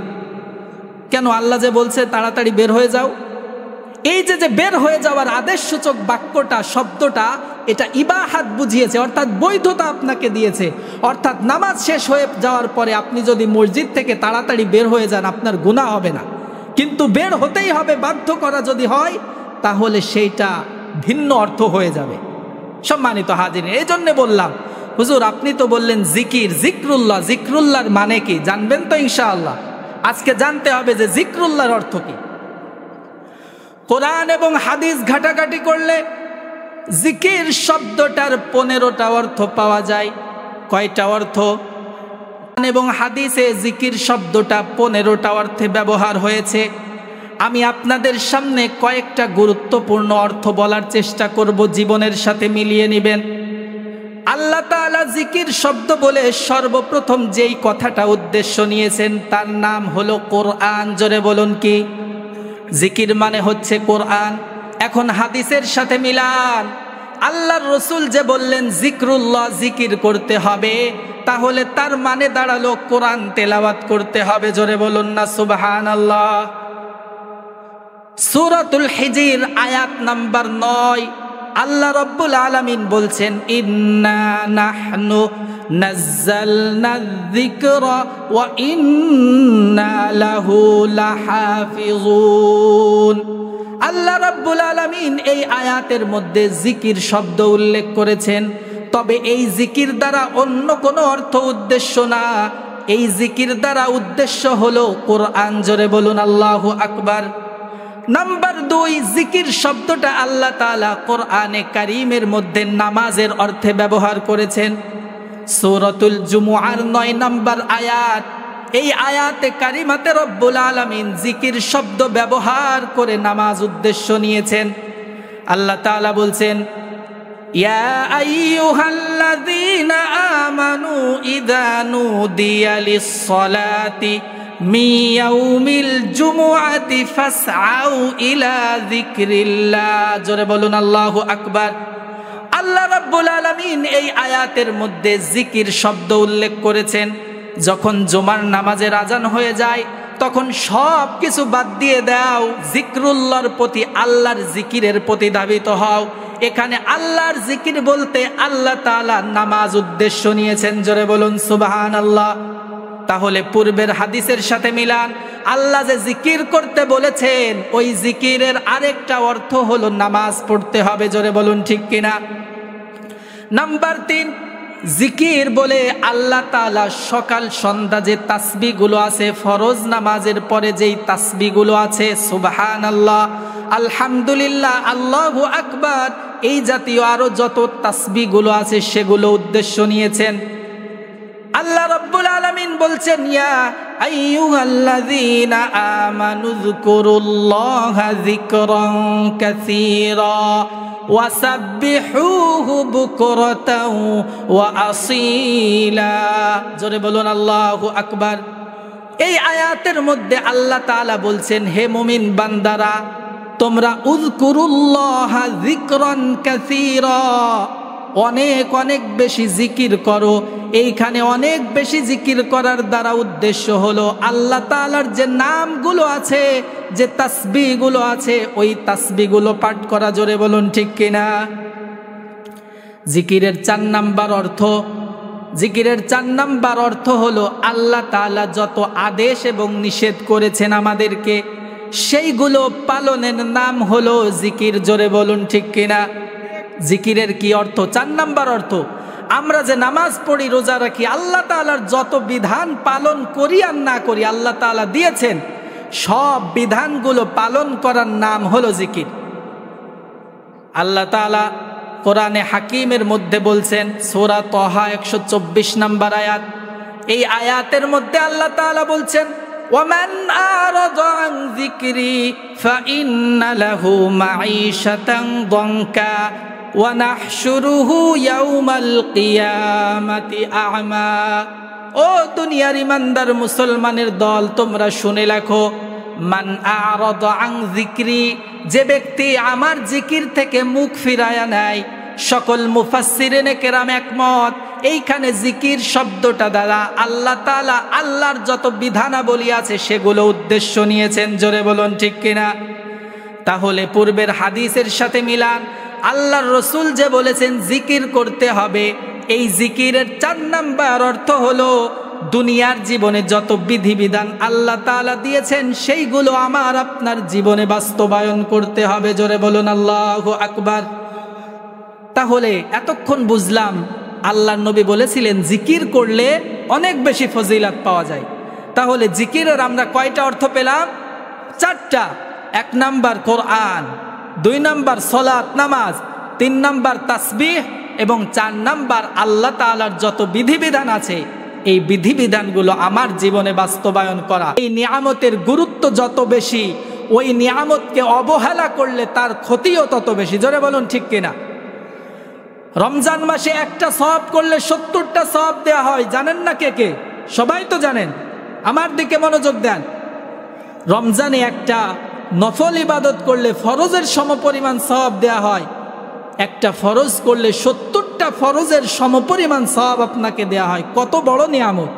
কেন? আল্লাহ যে বলছে তাড়াতাড়ি বের হয়ে যাও। এই যে বের হয়ে যাওয়ার আদেশসূচক বাক্যটা, শব্দটা, এটা ইবাহাত বুঝিয়েছে, অর্থাৎ বৈধতা আপনাকে দিয়েছে। অর্থাৎ নামাজ শেষ হয়ে যাওয়ার পরে আপনি যদি মসজিদ থেকে তাড়াতাড়ি বের হয়ে যান আপনার গুনাহ হবে না, কিন্তু বের হতেই হবে, বাধ্য করা যদি হয় তাহলে সেইটা ভিন্ন অর্থ হয়ে যাবে। সম্মানিত হাজিরিন, এই জন্য বললাম হুজুর আপনি তো বললেন জিকির, জিক্রুল্লাহ, জিক্রুল্লাহর মানে কি জানবেন তো ইনশাআল্লাহ? আজকে জানতে হবে যে জিক্রুল্লাহর অর্থ কি। কোরআন এবং হাদিস ঘাটাঘাটি করলে জিকির শব্দটার 15টা অর্থ পাওয়া যায়। কয়টা অর্থ? এবং হাদিসে জিকির শব্দটা 15টা অর্থে ব্যবহার হয়েছে। আমি আপনাদের সামনে কয়েকটা গুরুত্বপূর্ণ অর্থ বলার চেষ্টা করব, জীবনের সাথে মিলিয়ে নেবেন। আল্লাহ তাআলা জিকির শব্দ বলে সর্বপ্রথম যেই কথাটা উদ্দেশ্য নিয়েছেন তার নাম হলো কোরআন। জোরে বলুন কি? জিকির মানে হচ্ছে কোরআন। এখন হাদিসের সাথে মিলান, আল্লাহর রসুল যে বললেন জিক্রুল্লাহ, জিকির করতে হবে, তাহলে তার মানে দাঁড়ালো কোরআন তেলাওয়াত করতে হবে। জোরে বলুন না সুবহানাল্লাহ। সূরাতুল হিজর আয়াত নাম্বার 9 আল্লাহ রাব্বুল আলামিন বলছেন ইন্না নাহনু নাযালনায যিকরা ওয়া ইন্না লাহু লাহাফিজুন। আল্লাহ রাব্বুল আলামিন এই আয়াতের মধ্যে জিকির শব্দ উল্লেখ করেছেন, তবে এই জিকির দ্বারা অন্য কোনো অর্থ উদ্দেশ্য না। এই জিকির দ্বারা উদ্দেশ্য হলো কোরআন। জোরে বলুন আল্লাহু আকবার। নাম্বার 2, জিকির শব্দটা আল্লাহ তাআলা কোরআনে কারীমের মধ্যে নামাজের অর্থে ব্যবহার করেছেন। সূরাতুল জুমুআর 9 নম্বর আয়াত, এই আয়াতে কারিমাতে রব্বুল আলামিন জিকির শব্দ ব্যবহার করে নামাজ উদ্দেশ্য নিয়েছেন। আল্লাহ তাআলা বলছেন ইয়া আইয়ুহাল্লাযীনা আমানু ইযা নুদিয়া লিস-সালাতি মিন ইয়াউমিল জুমুআতি ফাসআউ ইলা যিকরিল্লাহ। জোরে বলুন আল্লাহু আকবার। আল্লাহ রাব্বুল আলামিন এই আয়াতের মধ্যে জিকির শব্দ উল্লেখ করেছেন। যখন জুমার নামাজের আজান হয়ে যায় তখন সব কিছু বাদ দিয়ে দাও, জিক্রুল্লাহর প্রতি, আল্লাহর জিকিরের প্রতি ধাবিত হও। এখানে আল্লাহর জিকির বলতে আল্লাহ তাআলা নামাজ উদ্দেশ্য নিয়েছেন। জোরে বলুন সুবহানাল্লাহ। তাহলে পূর্বের হাদিসের সাথে মিলান, আল্লাহ যে জিকির করতে বলেছেন ওই জিকিরের আরেকটা অর্থ হলো নামাজ পড়তে হবে। জোরে বলুন ঠিক কিনা? নাম্বার 3, জিকির বলে আল্লাহ তাআলা সকাল সন্ধ্যা যে তাসবিহগুলো আছে, ফরজ নামাজের পরে যেই তাসবিহগুলো আছে, সুবহানাল্লাহ, আলহামদুলিল্লাহ, আল্লাহু আকবার, এই জাতীয় আরো যত তাসবিহগুলো আছে সেগুলো উদ্দেশ্য নিয়েছেন। আল্লাহ রাব্বুল আলামিন বলছেন ইয়া আইয়ুহাল্লাযীনা আমানু যকুরুল্লাহা যিকরান কাসীরা ওয়াসাব্বিহুহু বুকরাতাও ওয়া আসীলা। জোরে বলুন আল্লাহু আকবার। এই আয়াতের মধ্যে আল্লাহ তাআলা বলছেন হে মুমিন বান্দারা, তোমরা উযকুরুল্লাহা যিকরান কাসীরা, অনেক অনেক বেশি জিকির করো। এইখানে অনেক বেশি জিকির করার দ্বারা উদ্দেশ্য হলো আল্লাহ তাআলার যে নামগুলো আছে, যে তাসবিহগুলো আছে, ওই তাসবিহগুলো পাঠ করা। জোরে বলুন ঠিক কিনা? জিকিরের 4 নাম্বার অর্থ, জিকিরের 4 নাম্বার অর্থ হলো আল্লাহ তাআলা যত আদেশ এবং নিষেধ করেছেন আমাদেরকে, সেইগুলো পালনের নাম হলো জিকির। জোরে বলুন ঠিক কিনা? জিকিরের কি অর্থ? 4 নাম্বার অর্থ, আমরা যে নামাজ পড়ি, রোজা রাখি, আল্লাহ তাআলার যত বিধান পালন করি আর না করি, আল্লাহ তাআলা দিয়েছেন সব বিধানগুলো পালন করার নাম হলো জিকির। আল্লাহ তাআলা কোরআনে হাকিমের মধ্যে বলছেন, সূরা তাহা 124 নম্বর আয়াত। এই আয়াতের মধ্যে আল্লাহ তাআলা বলছেন, ওয়ামান আরাদা আন যিকরি ফাইন্না লাহু মাঈশাতান দনকা ওয়া নাহশুরুহু ইয়াওমাল কিয়ামাতি আ'মা। ও দুনিয়ার ইমানদার মুসলমানের দল, তোমরা শুনে রাখো, মান আরাদা আন যিকরি, যে ব্যক্তি আমার জিকির থেকে মুখ ফিরায়া নেয়। সকল মুফাসসিরিনে কেরাম একমত, এইখানে জিকির শব্দটা দ্বারা আল্লাহ তাআলা আল্লাহর যত বিধানাবলী আছে সেগুলো উদ্দেশ্য নিয়েছেন। জোরে বলুন ঠিক কিনা? তাহলে পূর্বের হাদিসের সাথে মিলান। আল্লাহর রসুল যে বলেছেন জিকির করতে হবে, এই জিকিরের 4 নাম্বার অর্থ হলো দুনিয়ার জীবনে যত বিধিবিধান আল্লাহ তাআলা দিয়েছেন সেইগুলো আমার আপনার জীবনে বাস্তবায়ন করতে হবে। জোরে বলুন আল্লাহু আকবার। তাহলে এতক্ষণ বুঝলাম আল্লাহর নবী বলেছিলেন জিকির করলে অনেক বেশি ফজিলত পাওয়া যায়। তাহলে জিকিরের আমরা কয়টা অর্থ পেলাম? 4টা। 1 নাম্বার কোরআন, 2 নাম্বার সালাত নামাজ, 3 নাম্বার তাসবিহ এবং 4 নাম্বার আল্লাহ তাআলার যত বিধিবিধান আছে এই বিধিবিধানগুলো আমার জীবনে বাস্তবায়ন করা। এই নিয়ামতের গুরুত্ব যত বেশি, ওই নিয়ামতকে অবহেলা করলে তার ক্ষতিও তত বেশি। জোরে বলুন ঠিক কিনা? রমজান মাসে একটা সওয়াব করলে 70টা সওয়াব দেওয়া হয়, জানেন না কে কে? সবাই তো জানেন, আমার দিকে মনোযোগ দেন। রমজানে একটা নফল ইবাদত করলে ফরজের সমপরিমাণ সওয়াব দেওয়া হয়। একটা ফরজ করলে 70টা ফরজের সমপরিমাণ সওয়াব আপনাকে দেওয়া হয়। কত বড় নিয়ামত!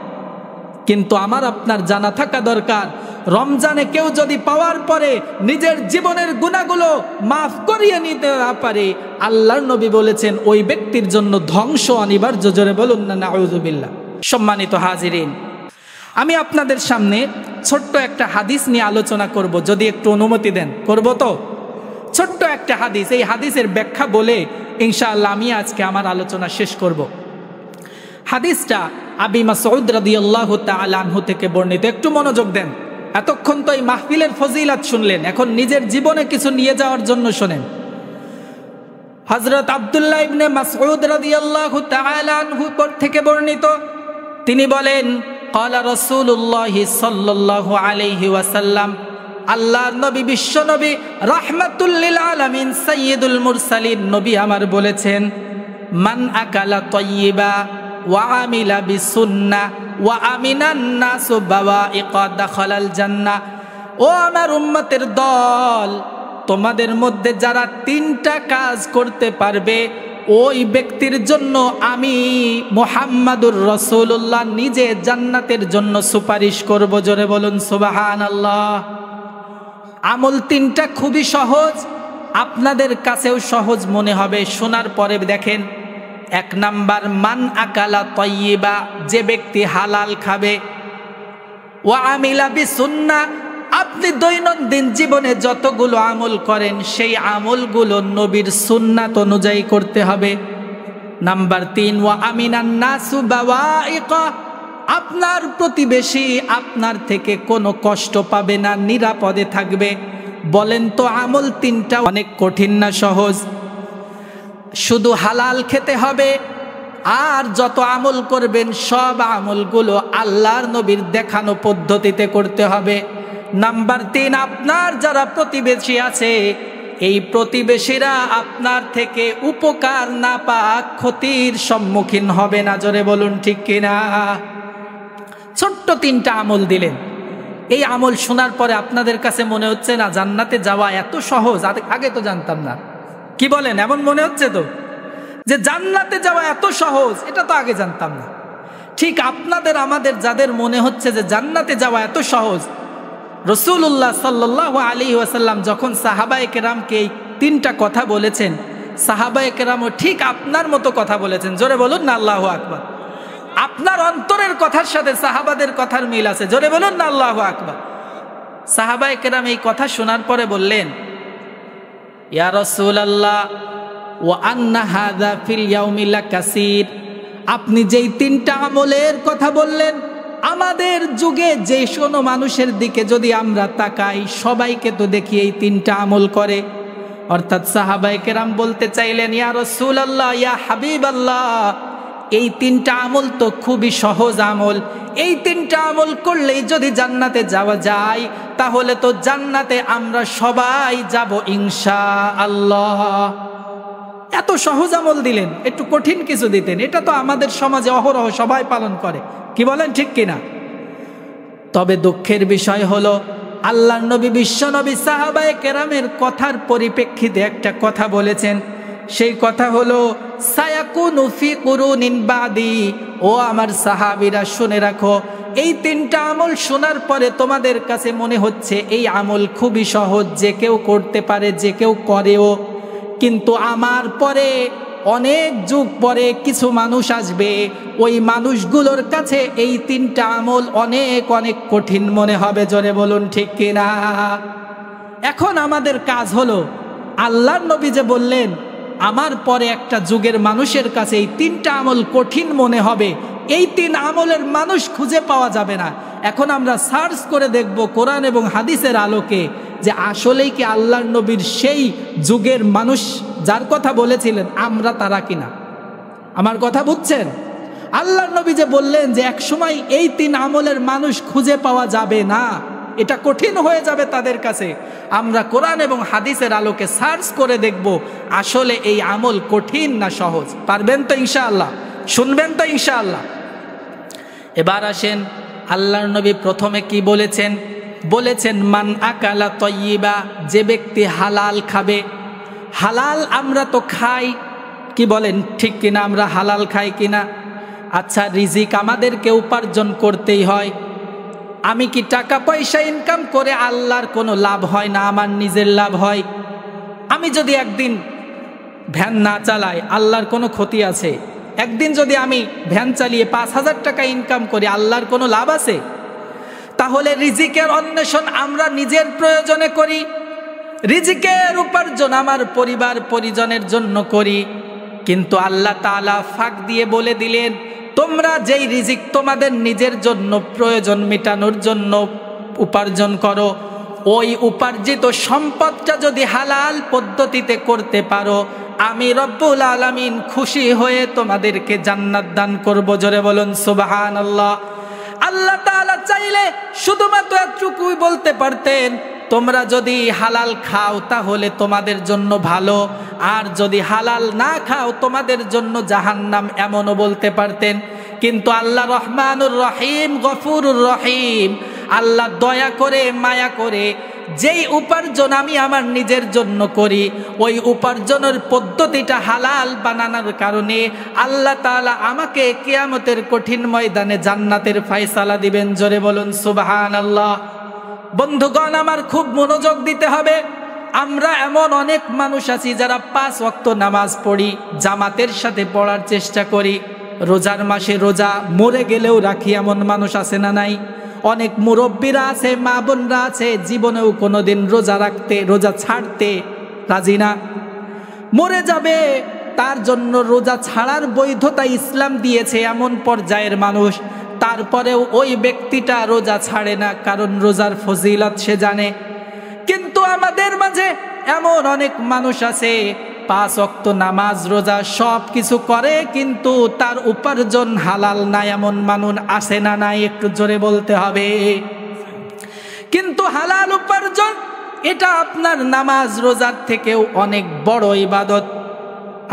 কিন্তু আমার আপনার জানা থাকা দরকার, রমজানে কেউ যদি পাওয়ার পরে নিজের জীবনের গুনাহগুলো মাফ করিয়ে নিতে না পারে, আল্লাহর নবী বলেছেন ওই ব্যক্তির জন্য ধ্বংস অনিবার্য। জোরে বলুন না নাউযুবিল্লাহ। সম্মানিত হাজিরিন, আমি আপনাদের সামনে ছোট্ট একটা হাদিস নিয়ে আলোচনা করব, যদি একটু অনুমতি দেন। করব তো? ছোট্ট একটা হাদিস, এই হাদিসের ব্যাখ্যা বলে ইনশাআল্লাহ আমি আজকে আমার আলোচনা শেষ করব। হাদিসটা আবি মাসউদ রাদিয়াল্লাহু তাআলা আনহু থেকে বর্ণিত। একটু মনোযোগ দেন। এতক্ষণ তো এই মাহফিলের ফজিলত শুনলেন, এখন নিজের জীবনে কিছু নিয়ে যাওয়ার জন্য শোনেন। হযরত আব্দুল্লাহ ইবনে মাসউদ রাদিয়াল্লাহু তাআলা আনহু থেকে বর্ণিত, তিনি বলেন, ক্বালা রাসূলুল্লাহ সাল্লাল্লাহু আলাইহি ওয়াসাল্লাম, আল্লাহর নবী, বিশ্ব নবী, রাহমাতুল লিল আলামিন, সাইয়্যিদুল মুরসালিন নবী আমার বলেছেন, মান আকালা তাইয়্যিবা ওয়া আমিলা বিসুন্নাহ ওয়া আমিনান নাসু বাওয়াইকা দাখালাল জান্নাহ। ও আমার উম্মতের দল, তোমাদের মধ্যে যারা 3টা কাজ করতে পারবে ওই ব্যক্তির জন্য আমি মুহাম্মাদুর রাসূলুল্লাহ নিজে জান্নাতের জন্য সুপারিশ করব। জোরে বলুন সুবহানাল্লাহ। আমল 3টা খুবই সহজ, আপনাদের কাছেও সহজ মনে হবে শোনার পরে। দেখেন, 1 নাম্বার, মান আকালা তাইয়্যিবা, যে ব্যক্তি হালাল খাবে। ওয়া আমিলা বিসুন্নাহ, আপনি দৈনন্দিন জীবনে যতগুলো আমল করেন সেই আমলগুলো নবীর সুন্নাত অনুযায়ী করতে হবে। নাম্বার 3, ওয়া আমিনান নাসু বাওয়াইকা, আপনার প্রতিবেশী আপনার থেকে কোনো কষ্ট পাবে না, নিরাপদে থাকবে। বলেন তো আমল 3টা অনেক কঠিন না সহজ? শুধু হালাল খেতে হবে, আর যত আমল করবেন সব আমলগুলো আল্লাহর নবীর দেখানো পদ্ধতিতে করতে হবে। নাম্বার 3, আপনার যারা প্রতিবেশী আছে এই প্রতিবেশীরা আপনার থেকে উপকার না পাক, ক্ষতির সম্মুখীন হবে না। জোরে বলুন ঠিক কিনা? ছোট্ট 3টা আমল দিলেন। এই আমল শোনার পরে আপনাদের কাছে মনে হচ্ছে না জান্নাতে যাওয়া এত সহজ? আগে তো জানতাম না। কি বলেন? এমন মনে হচ্ছে তো যে জান্নাতে যাওয়া এত সহজ, এটা তো আগে জানতাম না। ঠিক আপনাদের আমাদের যাদের মনে হচ্ছে যে জান্নাতে যাওয়া এত সহজ, রাসূলুল্লাহ সাল্লাল্লাহু আলাইহি ওয়াসাল্লাম যখন সাহাবায়ে কেরামকে এই 3টা কথা বলেছেন, সাহাবায়ে কেরামও ঠিক আপনার মতো কথা বলেছেন। জোরে বলুন না আল্লাহু আকবার। আপনার অন্তরের কথার সাথে সাহাবাদের কথার মিল আছে। জোরে বলুন না আল্লাহু আকবার। সাহাবায়ে কেরাম এই কথা শোনার পরে বললেন, ইয়া রাসূলুল্লাহ, ওয়া আন্না হাযা ফিল ইয়াউমি লাকাসীর, আপনি যেই তিনটা আমলের কথা বললেন, আমাদের যুগে যে কোনো মানুষের দিকে যদি আমরা তাকাই, সবাইকে তো দেখি এই তিনটা আমল করে। অর্থাৎ সাহাবায়ে কেরাম বলতে চাইলেন, ইয়া রাসূলুল্লাহ, ইয়া হাবিবাল্লাহ, এই তিনটা আমল তো খুবই সহজ আমল। এই তিনটা আমল করলেই যদি জান্নাতে যাওয়া যায়, তাহলে তো জান্নাতে আমরা সবাই যাব ইনশাআল্লাহ। এত সহজ আমল দিলেন, একটু কঠিন কিছু দিতেন। এটা তো আমাদের সমাজে অহরহ সবাই পালন করে, কি বলেন ঠিক কিনা? তবে দুঃখের বিষয় হলো, আল্লাহর নবী, বিশ্ব নবী সাহাবায়ে কেরামের কথার পরিপ্রেক্ষিতে একটা কথা বলেছেন। সেই কথা হলো, সায়াকুনু ফি কুরুনিন বাদি, ও আমার সাহাবীরা শুনে রাখো, এই তিনটা আমল শোনার পরে তোমাদের কাছে মনে হচ্ছে এই আমল খুবই সহজ, যে কেউ করতে পারে, যে কেউ করেও। কিন্তু আমার পরে, অনেক যুগ পরে কিছু মানুষ আসবে, ওই মানুষগুলোর কাছে এই তিনটা আমল অনেক অনেক কঠিন মনে হবে। জোরে বলুন ঠিক কিনা? এখন আমাদের কাজ হলো, আল্লাহর নবী যে বললেন আমার পরে একটা যুগের মানুষের কাছে এই তিনটা আমল কঠিন মনে হবে, এই তিন আমলের মানুষ খুঁজে পাওয়া যাবে না। এখন আমরা সার্চ করে দেখব কোরআন এবং হাদিসের আলোকে, যে আসলেই কি আল্লাহর নবীর সেই যুগের মানুষ যার কথা বলেছিলেন আমরা তারা কিনা। আমার কথা বুঝছেন? আল্লাহর নবী যে বললেন যে এক সময় এই তিন আমলের মানুষ খুঁজে পাওয়া যাবে না, এটা কঠিন হয়ে যাবে তাদের কাছে। আমরা কোরআন এবং হাদিসের আলোকে সার্চ করে দেখব আসলে এই আমল কঠিন না সহজ। পারবেন তো ইনশাআল্লাহ? শুনবেন তো ইনশাআল্লাহ? এবার আসেন, আল্লাহর নবী প্রথমে কি বলেছেন? বলেছেন, মান আকালা তয়্যিবা, যে ব্যক্তি হালাল খাবে। হালাল আমরা তো খাই, কি বলেন ঠিক কিনা? আমরা হালাল খাই কিনা? আচ্ছা, রিজিক আমাদেরকে উপার্জন করতেই হয়। আমি কি টাকা পয়সা ইনকাম করে আল্লাহর কোনো লাভ হয় না, আমার নিজের লাভ হয়? আমি যদি একদিন ভ্যান না চালাই, আল্লাহর কোনো ক্ষতি আছে? একদিন যদি আমি ভ্যান চালিয়ে 5,000 টাকা ইনকাম করি, আল্লাহর কোনো লাভ আছে? তাহলে রিজিকের অন্বেষণ আমরা নিজের প্রয়োজনে করি, রিজিকের উপার্জন আমার পরিবার পরিজনের জন্য করি। কিন্তু আল্লাহ তাআলা ফাঁক দিয়ে বলে দিলেন, তোমরা যেই রিজিক তোমাদের নিজের জন্য প্রয়োজন মেটানোর জন্য উপার্জন করো, ওই উপার্জিত সম্পদটা যদি হালাল পদ্ধতিতে করতে পারো, আমি রব্বুল আলামিন খুশি হয়ে তোমাদেরকে জান্নাত দান করব। জোরে বলুন সুবহানাল্লাহ। আল্লাহ তাআলা চাইলে শুধুমাত্র এতটুকুই বলতে পারতেন, তোমরা যদি হালাল খাও তাহলে তোমাদের জন্য ভালো, আর যদি হালাল না খাও তোমাদের জন্য জাহান্নাম, এমনও বলতে পারতেন। কিন্তু আল্লাহ রহমানুর রহিম, গফুরুর রহিম, আল্লাহ দয়া করে মায়া করে যেই উপার্জন আমি আমার নিজের জন্য করি, ওই উপার্জনের পদ্ধতিটা হালাল বানানোর কারণে আল্লাহ তাআলা আমাকে কিয়ামতের কঠিন ময়দানে জান্নাতের ফয়সালা দিবেন। জোরে বলুন সুবহানাল্লাহ। বন্ধুগণ, আমার খুব মনোযোগ দিতে হবে। আমরা এমন অনেক মানুষ আছি যারা 5 ওয়াক্ত নামাজ পড়ি, জামাতের সাথে পড়ার চেষ্টা করি, রোজার মাসে রোজা মরে গেলেও রাখি, এমন মানুষ আছে না নাই? অনেক মুরব্বীরা আছে, মা বোনরা আছে, জীবনেও কোনোদিন রোজা ছাড়তে রাজি না। মরে যাবে, তার জন্য রোজা ছাড়ার বৈধতা ইসলাম দিয়েছে এমন পর্যায়ের মানুষ, তারপরেও ওই ব্যক্তিটা রোজা ছাড়ে না, কারণ রোজার ফজিলত সে জানে। কিন্তু আমাদের মাঝে এমন অনেক মানুষ আছে, 5 ওয়াক্ত নামাজ রোজা সব কিছু করে, কিন্তু তার উপার্জন হালাল না, এমন মানুষ আসে না নাই? একটু জোরে বলতে হবে। কিন্তু হালাল উপার্জন, এটা আপনার নামাজ রোজার থেকেও অনেক বড় ইবাদত।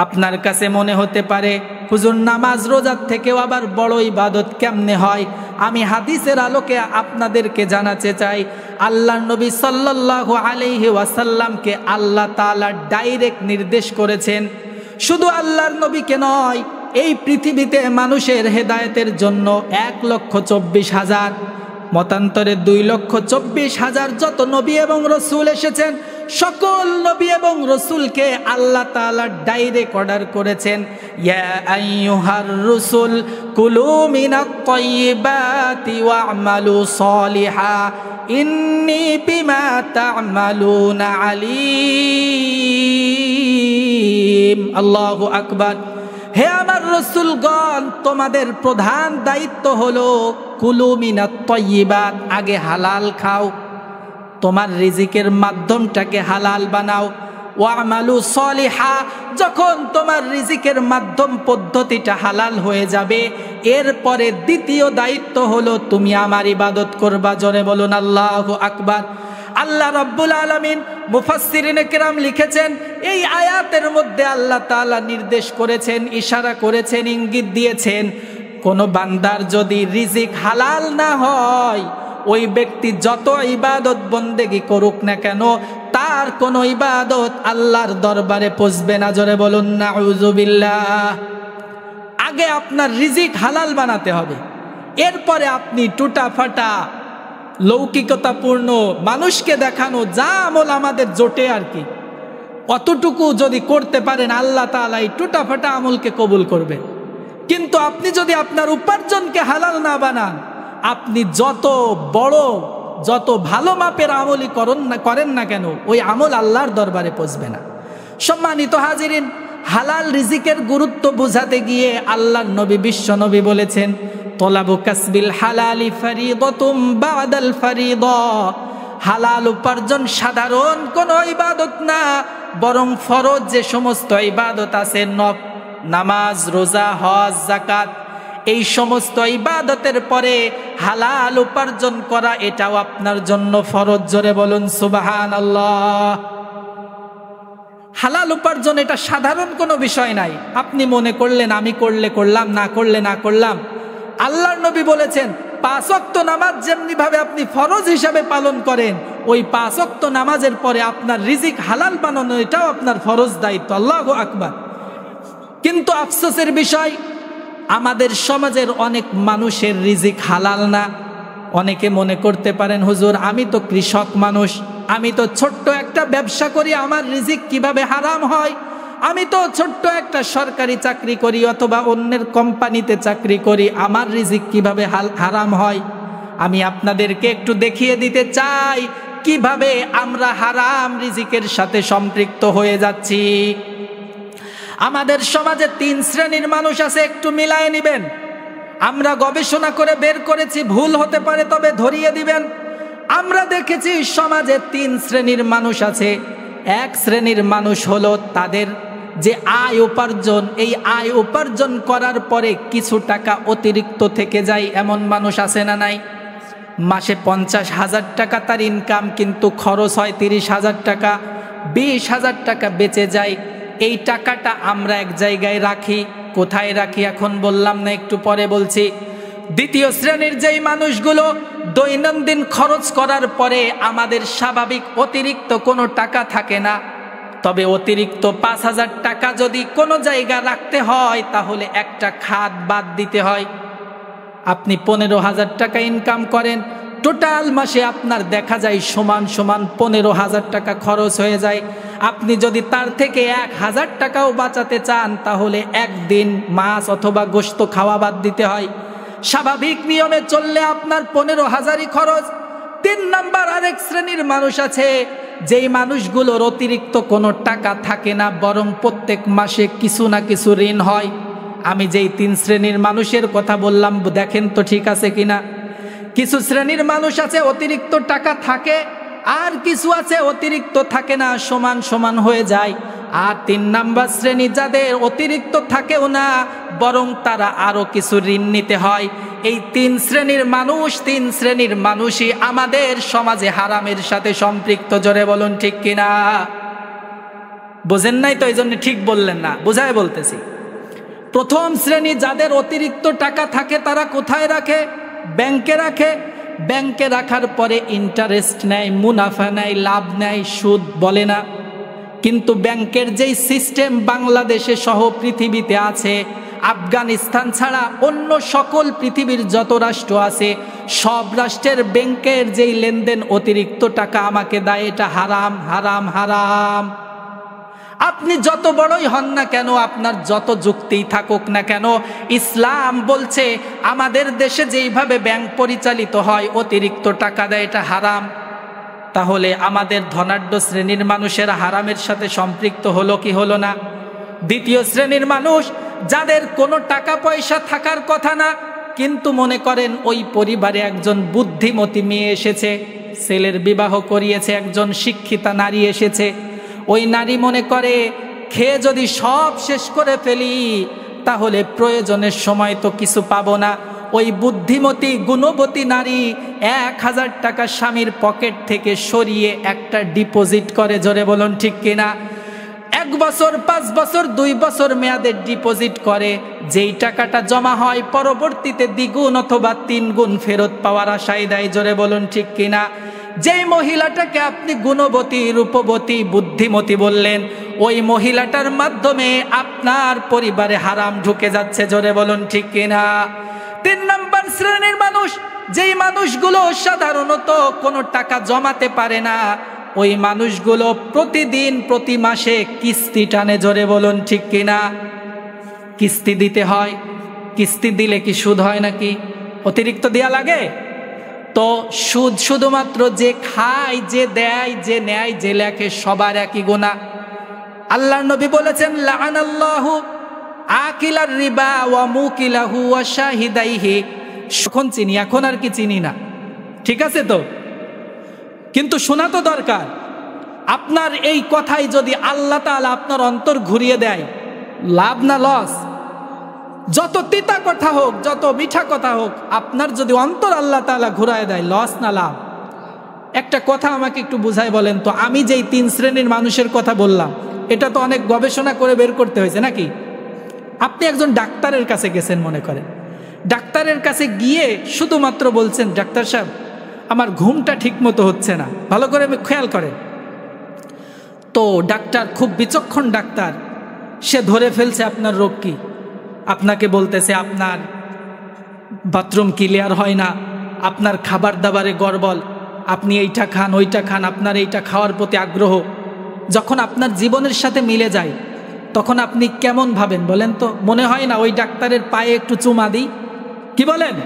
আপনার কাছে মনে হতে পারে, হুজুর নামাজ রোজার থেকেও আবার বড় ইবাদত কেমনে হয়? আমি হাদিসের আলোকে আপনাদেরকে জানাতে চাই, আল্লাহর নবী সাল্লাল্লাহু আলাইহি ওয়াসাল্লামকে আল্লাহ তাআলা ডাইরেক্ট নির্দেশ করেছেন। শুধু আল্লাহর নবীকে নয়, এই পৃথিবীতে মানুষের হেদায়েতের জন্য 1,24,000, মতান্তরে 2,24,000 যত নবী এবং রসুল এসেছেন, সকল নবী এবং রসুলকে আল্লাহ তাআলা ডাইরেক্ট অর্ডার করেছেন, ইয়া আইয়ুহার রুসুল কুলু মিনাত তাইয়্যিবাতি ওয়া'মালু সলিহা ইন্নী বিমা তা'মালুনা আলীম। আল্লাহু আকবার। হে আমার রাসূলগণ, তোমাদের প্রধান দায়িত্ব হলো কুলু মিনাত তাইয়্যিবাত, আগে হালাল খাও, তোমার রিজিকের মাধ্যমটাকে হালাল বানাও। ওয়ামালু সলিহা, যখন তোমার রিজিকের মাধ্যম পদ্ধতিটা হালাল হয়ে যাবে, এরপরে দ্বিতীয় দায়িত্ব হলো তুমি আমার ইবাদত করবা। জোরে বলুন আল্লাহু আকবার। আল্লাহ রাব্বুল আলামিন মুফাসসিরিনে কেরাম লিখেছেন, এই আয়াতের মধ্যে আল্লাহ তাআলা নির্দেশ করেছেন, ইশারা করেছেন, ইঙ্গিত দিয়েছেন, কোন বান্দার যদি রিজিক হালাল না হয়, ওই ব্যক্তি যত ইবাদত বন্দেগি করুক না কেন, তার কোন ইবাদত আল্লাহর দরবারে পৌঁছবে না। জোরে বলুন নাউযুবিল্লাহ। আগে আপনার রিজিক হালাল বানাতে হবে, এরপরে আপনি টুটাফাটা লৌকিকতাপূর্ণ মানুষকে দেখানো যা আমল আমাদের জোটে আর কি, অতটুকু যদি করতে পারেন, আল্লাহ তাআলা এই টুটাফাটা আমলকে কবুল করবেন। কিন্তু আপনি যদি আপনার উপার্জনকে হালাল না বানান, আপনি যত বড় যত ভালো মাপের আমলই করেন না কেন, ওই আমল আল্লাহর দরবারে পৌঁছবে না। সম্মানিত হাজিরিন, হালাল রিজিকের গুরুত্ব বোঝাতে গিয়ে আল্লাহর নবী বিশ্ব নবী বলেছেন, তলাবু কাসবিল হালালি ফারিদাতুম বাদাল ফারিদা, হালাল উপার্জন সাধারণ কোনো ইবাদত না, বরং ফরজ যে সমস্ত ইবাদত আছে, নামাজ, রোজা, হজ, যাকাত, এই সমস্ত ইবাদতের পরে হালাল উপার্জন করা, এটাও আপনার জন্য ফরজ। জোরে বলুন সুবহানাল্লাহ। হালাল উপার্জন এটা সাধারণ কোনো বিষয় নাই। আপনি মনে করলেন আমি করলে করলাম, না করলে না করলাম। আল্লাহর নবী বলেছেন, 5 ওয়াক্ত নামাজ যেমনি ভাবে আপনি ফরজ হিসাবে পালন করেন, ওই 5 ওয়াক্ত নামাজের পরে আপনার রিজিক হালাল বানানো, এটাও আপনার ফরজ দায়িত্ব। আল্লাহু আকবার। কিন্তু আফসোসের বিষয়, আমাদের সমাজের অনেক মানুষের রিজিক হালাল না। অনেকে মনে করতে পারেন, হুজুর আমি তো কৃষক মানুষ, আমি তো ছোট্ট একটা ব্যবসা করি, আমার রিজিক কিভাবে হারাম হয়? আমি তো ছোট্ট একটা সরকারি চাকরি করি অথবা অন্যের কোম্পানিতে চাকরি করি, আমার রিজিক কিভাবে হারাম হয়? আমি আপনাদেরকে একটু দেখিয়ে দিতে চাই কিভাবে আমরা হারাম রিজিকের সাথে সম্পৃক্ত হয়ে যাচ্ছি। আমাদের সমাজে 3 শ্রেণীর মানুষ আছে, একটু মিলায়ে নেবেন। আমরা গবেষণা করে বের করেছি, ভুল হতে পারে তবে ধরিয়ে দিবেন। আমরা দেখেছি সমাজে 3 শ্রেণীর মানুষ আছে। এক শ্রেণীর মানুষ হলো তাদের যে আয় উপার্জন, এই আয় উপার্জন করার পরে কিছু টাকা অতিরিক্ত থেকে যায়, এমন মানুষ আছে না নাই? মাসে 50,000 টাকা তার ইনকাম, কিন্তু খরচ হয় 30,000 টাকা, 20,000 টাকা বেঁচে যায়। এই টাকাটা আমরা এক জায়গায় রাখি। কোথায় রাখি এখন বললাম না, একটু পরে বলছি। দ্বিতীয় শ্রেণীর যেই মানুষগুলো দৈনন্দিন খরচ করার পরে আমাদের স্বাভাবিক অতিরিক্ত কোনো টাকা থাকে না, তবে অতিরিক্ত 5,000 টাকা যদি কোনো জায়গা রাখতে হয়, তাহলে একটা খাত বাদ দিতে হয়। আপনি 15,000 টাকা ইনকাম করেন, টোটাল মাসে আপনার দেখা যায় সমান সমান 15,000 টাকা খরচ হয়ে যায়। আপনি যদি তার থেকে 1,000 টাকাও বাঁচাতে চান, তাহলে একদিন মাছ অথবা গোশত খাওয়া বাদ দিতে হয়। স্বাভাবিক নিয়মে চললে আপনার 15,000ই খরচ। 3 নাম্বার আরেক শ্রেণীর মানুষ আছে, যেই মানুষগুলোর অতিরিক্ত কোনো টাকা থাকে না, বরং প্রত্যেক মাসে কিছু না কিছু ঋণ হয়। আমি যেই 3 শ্রেণীর মানুষের কথা বললাম, দেখেন তো ঠিক আছে কিনা। কিছু শ্রেণীর মানুষ আছে অতিরিক্ত টাকা থাকে, আর কিছু আছে অতিরিক্ত থাকে না, সমান সমান হয়ে যায়। আর 3 নাম্বার শ্রেণী যাদের অতিরিক্ত থাকেও না, বরং তারা আরো কিছু ঋণ নিতে হয়। এই 3 শ্রেণীর মানুষই আমাদের সমাজে হারামের সাথে সম্পৃক্ত। জোরে বলুন ঠিক কিনা। বোঝেন নাই তো, এই জন্য ঠিক বললেন না, বোঝায় বলতেছি। প্রথম শ্রেণী যাদের অতিরিক্ত টাকা থাকে, তারা কোথায় রাখে? ব্যাংকে রাখে। ব্যাংকে রাখার পরে ইন্টারেস্ট নেয়, মুনাফা নেয়, লাভ নেয়, সুদ বলে না। কিন্তু ব্যাংকের যেই সিস্টেম বাংলাদেশে সহ পৃথিবীতে আছে, আফগানিস্তান ছাড়া অন্য সকল পৃথিবীর যত রাষ্ট্র আছে, সব রাষ্ট্রের ব্যাংকের যেই লেনদেন অতিরিক্ত টাকা আমাকে দেয়, এটা হারাম হারাম হারাম। আপনি যত বড়ই হন না কেন, আপনার যত যুক্তিই থাকুক না কেন, ইসলাম বলছে আমাদের দেশে যেইভাবে ব্যাংক পরিচালিত হয়, অতিরিক্ত টাকা দেয়, এটা হারাম। তাহলে আমাদের ধনাঢ্য শ্রেণীর মানুষেরা হারামের সাথে সম্পৃক্ত হলো কি হলো না? দ্বিতীয় শ্রেণীর মানুষ যাদের কোনো টাকা পয়সা থাকার কথা না, কিন্তু মনে করেন ওই পরিবারে একজন বুদ্ধিমতী মেয়ে এসেছে, ছেলের বিবাহ করিয়েছে, একজন শিক্ষিতা নারী এসেছে। ওই নারী মনে করে খেয়ে যদি সব শেষ করে ফেলি তাহলে প্রয়োজনের সময় তো কিছু পাবো না। ওই বুদ্ধিমতী গুণবতী নারী 1000 টাকা স্বামীর পকেট থেকে সরিয়ে একটা ডিপোজিট করে, জোরে বলুন ঠিক কিনা? 1 বছর, 5 বছর, 2 বছর মেয়াদের ডিপোজিট করে। যেই টাকাটা জমা হয় পরবর্তীতে দ্বিগুণ অথবা 3 গুণ ফেরত পাওয়ার আশায় দেয়, জোরে বলুন ঠিক কিনা? যেই মহিলাটাকে আপনি গুণবতী, রূপবতী, বুদ্ধিমতী বললেন, ওই মহিলাটার মাধ্যমে আপনার পরিবারে হারাম ঢুকে যাচ্ছে, জোরে বলুন ঠিক কিনা? 3 নম্বর শ্রেণীর মানুষ, যেই মানুষগুলো সাধারণত কোনো টাকা জমাতে পারে না, ওই মানুষগুলো প্রতিদিন প্রতি মাসে কিস্তি টানে, জোরে বলুন ঠিক কিনা? কিস্তি দিতে হয়। কিস্তি দিলে কি সুদ হয় নাকি? অতিরিক্ত দেয়া লাগে? তো সুদ শুধুমাত্র যে খায়, যে দেয়, যে নেয়, যে লেখে সবার একই গুনাহ। আল্লাহর নবী বলেছেন, লাআনাল্লাহু আকিলার রিবা ওয়া মুকিলাহু ওয়া শাহিদাইহি। এখন চিনি, এখন আর কি চিনি না, ঠিক আছে তো? কিন্তু শোনা তো দরকার। আপনার এই কথাই যদি আল্লাহ তাআলা আপনার অন্তর ঘুরিয়ে দেয়, লাভ না লস? যত তিতা কথা হোক, যত মিঠা কথা হোক, আপনার যদি অন্তর আল্লাহ তাআলা ঘুরায় দেয়, লস না লাভ? একটা কথা আমাকে একটু বুঝাই বলেন তো, আমি যেই 3 শ্রেণীর মানুষের কথা বললাম, এটা তো অনেক গবেষণা করে বের করতে হয়েছে নাকি? আপনি একজন ডাক্তারের কাছে গেছেন, মনে করেন ডাক্তারের কাছে গিয়ে শুধুমাত্র বলছেন, ডাক্তার সাহেব আমার ঘুমটা ঠিক মতো হচ্ছে না, ভালো করে খেয়াল করেন। তো ডাক্তার খুব বিচক্ষণ ডাক্তার, সে ধরে ফেলছে আপনার রোগ কি। আপনাকে বলতেছে আপনার বাথরুম ক্লিয়ার হয় না, আপনার খাবার দাবারে গড়বল, আপনি এইটা খান, ওইটা খান, আপনার এইটা খাওয়ার প্রতি আগ্রহ। যখন আপনার জীবনের সাথে মিলে যায় তখন আপনি কেমন ভাবেন বলেন তো? মনে হয় না ওই ডাক্তারের পায়ে একটু চুমা দিই? কি বলেন?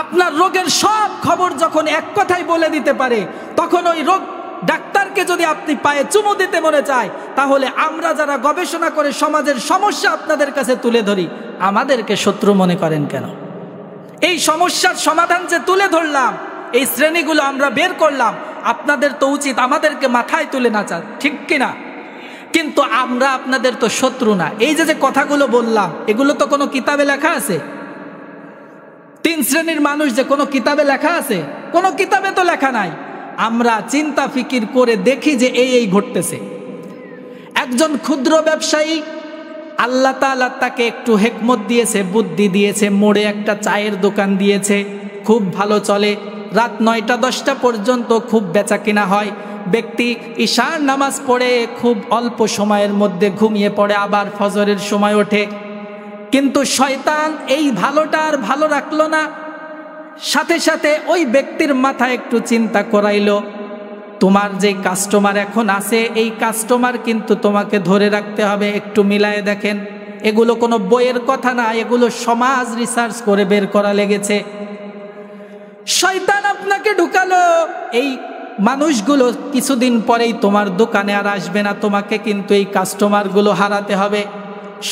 আপনার রোগের সব খবর যখন এক কথাই বলে দিতে পারে, তখন ওই রোগ ডাক্তারকে যদি আপনি পায়ে চুমু দিতে মনে চায়, তাহলে আমরা যারা গবেষণা করে সমাজের সমস্যা আপনাদের কাছে তুলে ধরি, আমাদেরকে শত্রু মনে করেন কেন? এই সমস্যার সমাধান যে তুলে ধরলাম, এই শ্রেণীগুলো আমরা বের করলাম, আপনাদের তো উচিত আমাদেরকে মাথায় তুলে নাচা, ঠিক কিনা? কিন্তু আমরা আপনাদের তো শত্রু না। এই যে কথাগুলো বললাম, এগুলো তো কোনো কিতাবে লেখা আছে? 3 শ্রেণীর মানুষ যে কোনো কিতাবে লেখা আছে? কোনো কিতাবে তো লেখা নাই। আমরা চিন্তা ফিকির করে দেখি যে এই ঘটতেছে। একজন ক্ষুদ্র ব্যবসায়ী, আল্লাহ তাআলা তাকে একটু হিকমত দিয়েছে, বুদ্ধি দিয়েছে, মোড়ে একটা চায়ের দোকান দিয়েছে, খুব ভালো চলে। রাত 9টা 10টা পর্যন্ত খুব বেচা কিনা হয়। ব্যক্তি ঈশার নামাজ পড়ে খুব অল্প সময়ের মধ্যে ঘুমিয়ে পড়ে, আবার ফজরের সময় ওঠে। কিন্তু শয়তান এই ভালোটা আর ভালো রাখলো না, সাথে সাথে ওই ব্যক্তির মাথায় একটু চিন্তা করাইলো, তোমার যে কাস্টমার এখন আছে, এই কাস্টমার কিন্তু তোমাকে ধরে রাখতে হবে, একটু মিলায়ে দেখেন। এগুলো কোনো বইয়ের কথা না, এগুলো সমাজ রিসার্চ করে বের করা লেগেছে। শয়তান আপনাকে ঢুকালো, এই মানুষগুলো কিছুদিন পরেই তোমার দোকানে আর আসবে না, তোমাকে কিন্তু এই কাস্টমারগুলো হারাতে হবে।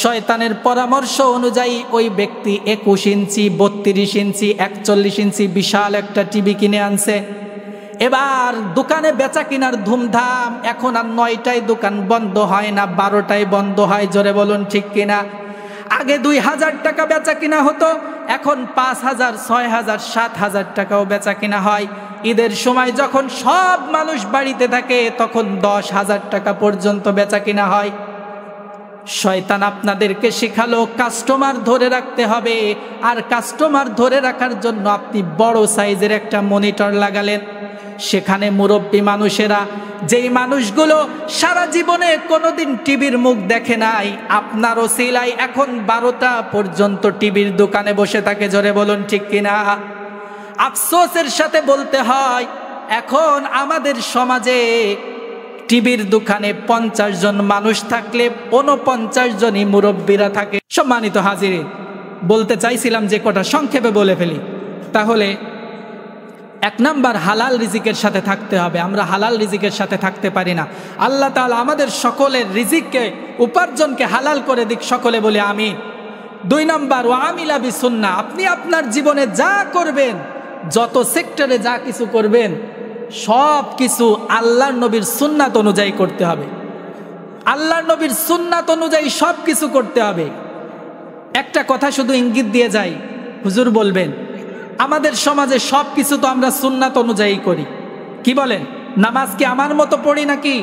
শয়তানের পরামর্শ অনুযায়ী ওই ব্যক্তি 21 ইঞ্চি, 32 ইঞ্চি, 41 ইঞ্চি বিশাল একটা টিভি কিনে আনছে। এবার দোকানে বেচা কিনার ধুমধাম। এখন আর 9টায় দোকান বন্ধ হয় না, 12টায় বন্ধ হয়, জোরে বলুন ঠিক কিনা? আগে 2000 টাকা বেচা কিনা হতো, এখন 5000, 6000, 7000 টাকাও বেচা কিনা হয়। ঈদের সময় যখন সব মানুষ বাড়িতে থাকে তখন 10,000 টাকা পর্যন্ত বেচা কিনা হয়। শয়তান আপনাদেরকে শেখালো কাস্টমার ধরে রাখতে হবে, আর কাস্টমার ধরে রাখার জন্য আপনি বড় সাইজের একটা মনিটর লাগালেন। সেখানে মুরব্বী মানুষেরা, যেই মানুষগুলো সারা জীবনে কোনোদিন টিভির মুখ দেখে নাই, আপনার ওসিলায় এখন 12টা পর্যন্ত টিভির দোকানে বসে থাকে, জোরে বলুন ঠিক কিনা? আফসোসের সাথে বলতে হয়, এখন আমাদের সমাজে টিভির দোকানে 50 জন মানুষ থাকলে 49 জনই মুরব্বীরা থাকে। সম্মানিত হাজির, বলতে চাইছিলাম যে কটা সংক্ষেপে বলে ফেলি। তাহলে এক নাম্বার হালাল রিজিকের সাথে থাকতে হবে। আমরা হালাল রিজিকের সাথে থাকতে পারি না। আল্লাহ তাআলা আমাদের সকলের রিজিককে, উপার্জনকে হালাল করে দিক, সকলে বলে আমিন। 2 নাম্বার ওয়া আমিলা বিসুন্নাহ, আপনি আপনার জীবনে যা করবেন, যত সেক্টরে যা কিছু করবেন, সব কিছু আল্লাহর নবীর সুন্নাত অনুযায়ী করতে হবে। আল্লাহর নবীর সুন্নাত অনুযায়ী সব কিছু করতে হবে। একটা কথা শুধু ইঙ্গিত দিয়ে যাই, হুজুর বলবেন আমাদের সমাজে সব কিছু তো আমরা সুন্নাত অনুযায়ী করি, কি বলেন? নামাজ কি আমার মতো পড়ি নাকি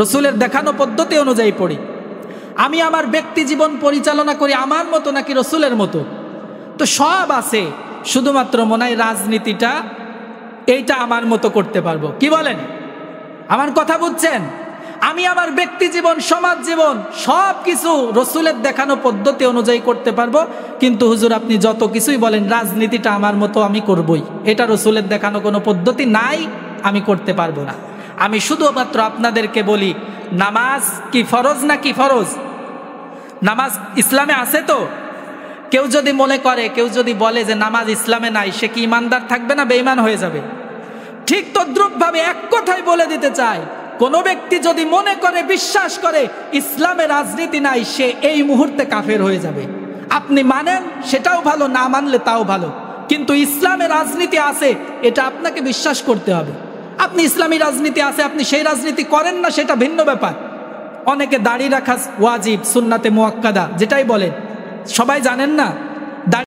রসুলের দেখানো পদ্ধতি অনুযায়ী পড়ি? আমি আমার ব্যক্তি জীবন পরিচালনা করি আমার মতো নাকি রসুলের মতো? তো সব আছে, শুধুমাত্র মনে হয় রাজনীতিটা এইটা আমার মতো করতে পারবো, কি বলেন? আমার কথা বুঝছেন? আমি আমার ব্যক্তি জীবন, সমাজ জীবন সব কিছু রসুলের দেখানো পদ্ধতি অনুযায়ী করতে পারবো, কিন্তু হুজুর আপনি যত কিছুই বলেন রাজনীতিটা আমার মতো আমি করবই, এটা রসুলের দেখানো কোনো পদ্ধতি নাই, আমি করতে পারবো না। আমি শুধুমাত্র আপনাদেরকে বলি, নামাজ কি ফরজ না কি ফরজ? নামাজ ইসলামে আছে তো? কেউ যদি মনে করে, কেউ যদি বলে যে নামাজ ইসলামে নাই, সে কি ইমানদার থাকবে না বেঈমান হয়ে যাবে? ঠিক তদ্রূপভাবে এক কথাই বলে দিতে চায়, কোন ব্যক্তি যদি মনে করে, বিশ্বাস করে ইসলামে রাজনীতি নাই, সে এই মুহূর্তে কাফের হয়ে যাবে। আপনি মানেন সেটাও ভালো, না মানলে তাও ভালো, কিন্তু ইসলামে রাজনীতি আছে এটা আপনাকে বিশ্বাস করতে হবে। আপনি ইসলামী রাজনীতি আছে, আপনি সেই রাজনীতি করেন না, সেটা ভিন্ন ব্যাপার। অনেকে দাড়ি রাখা ওয়াজিব, সুন্নাতে মুআক্কাদা যেটাই বলেন, সবাই জানেন না।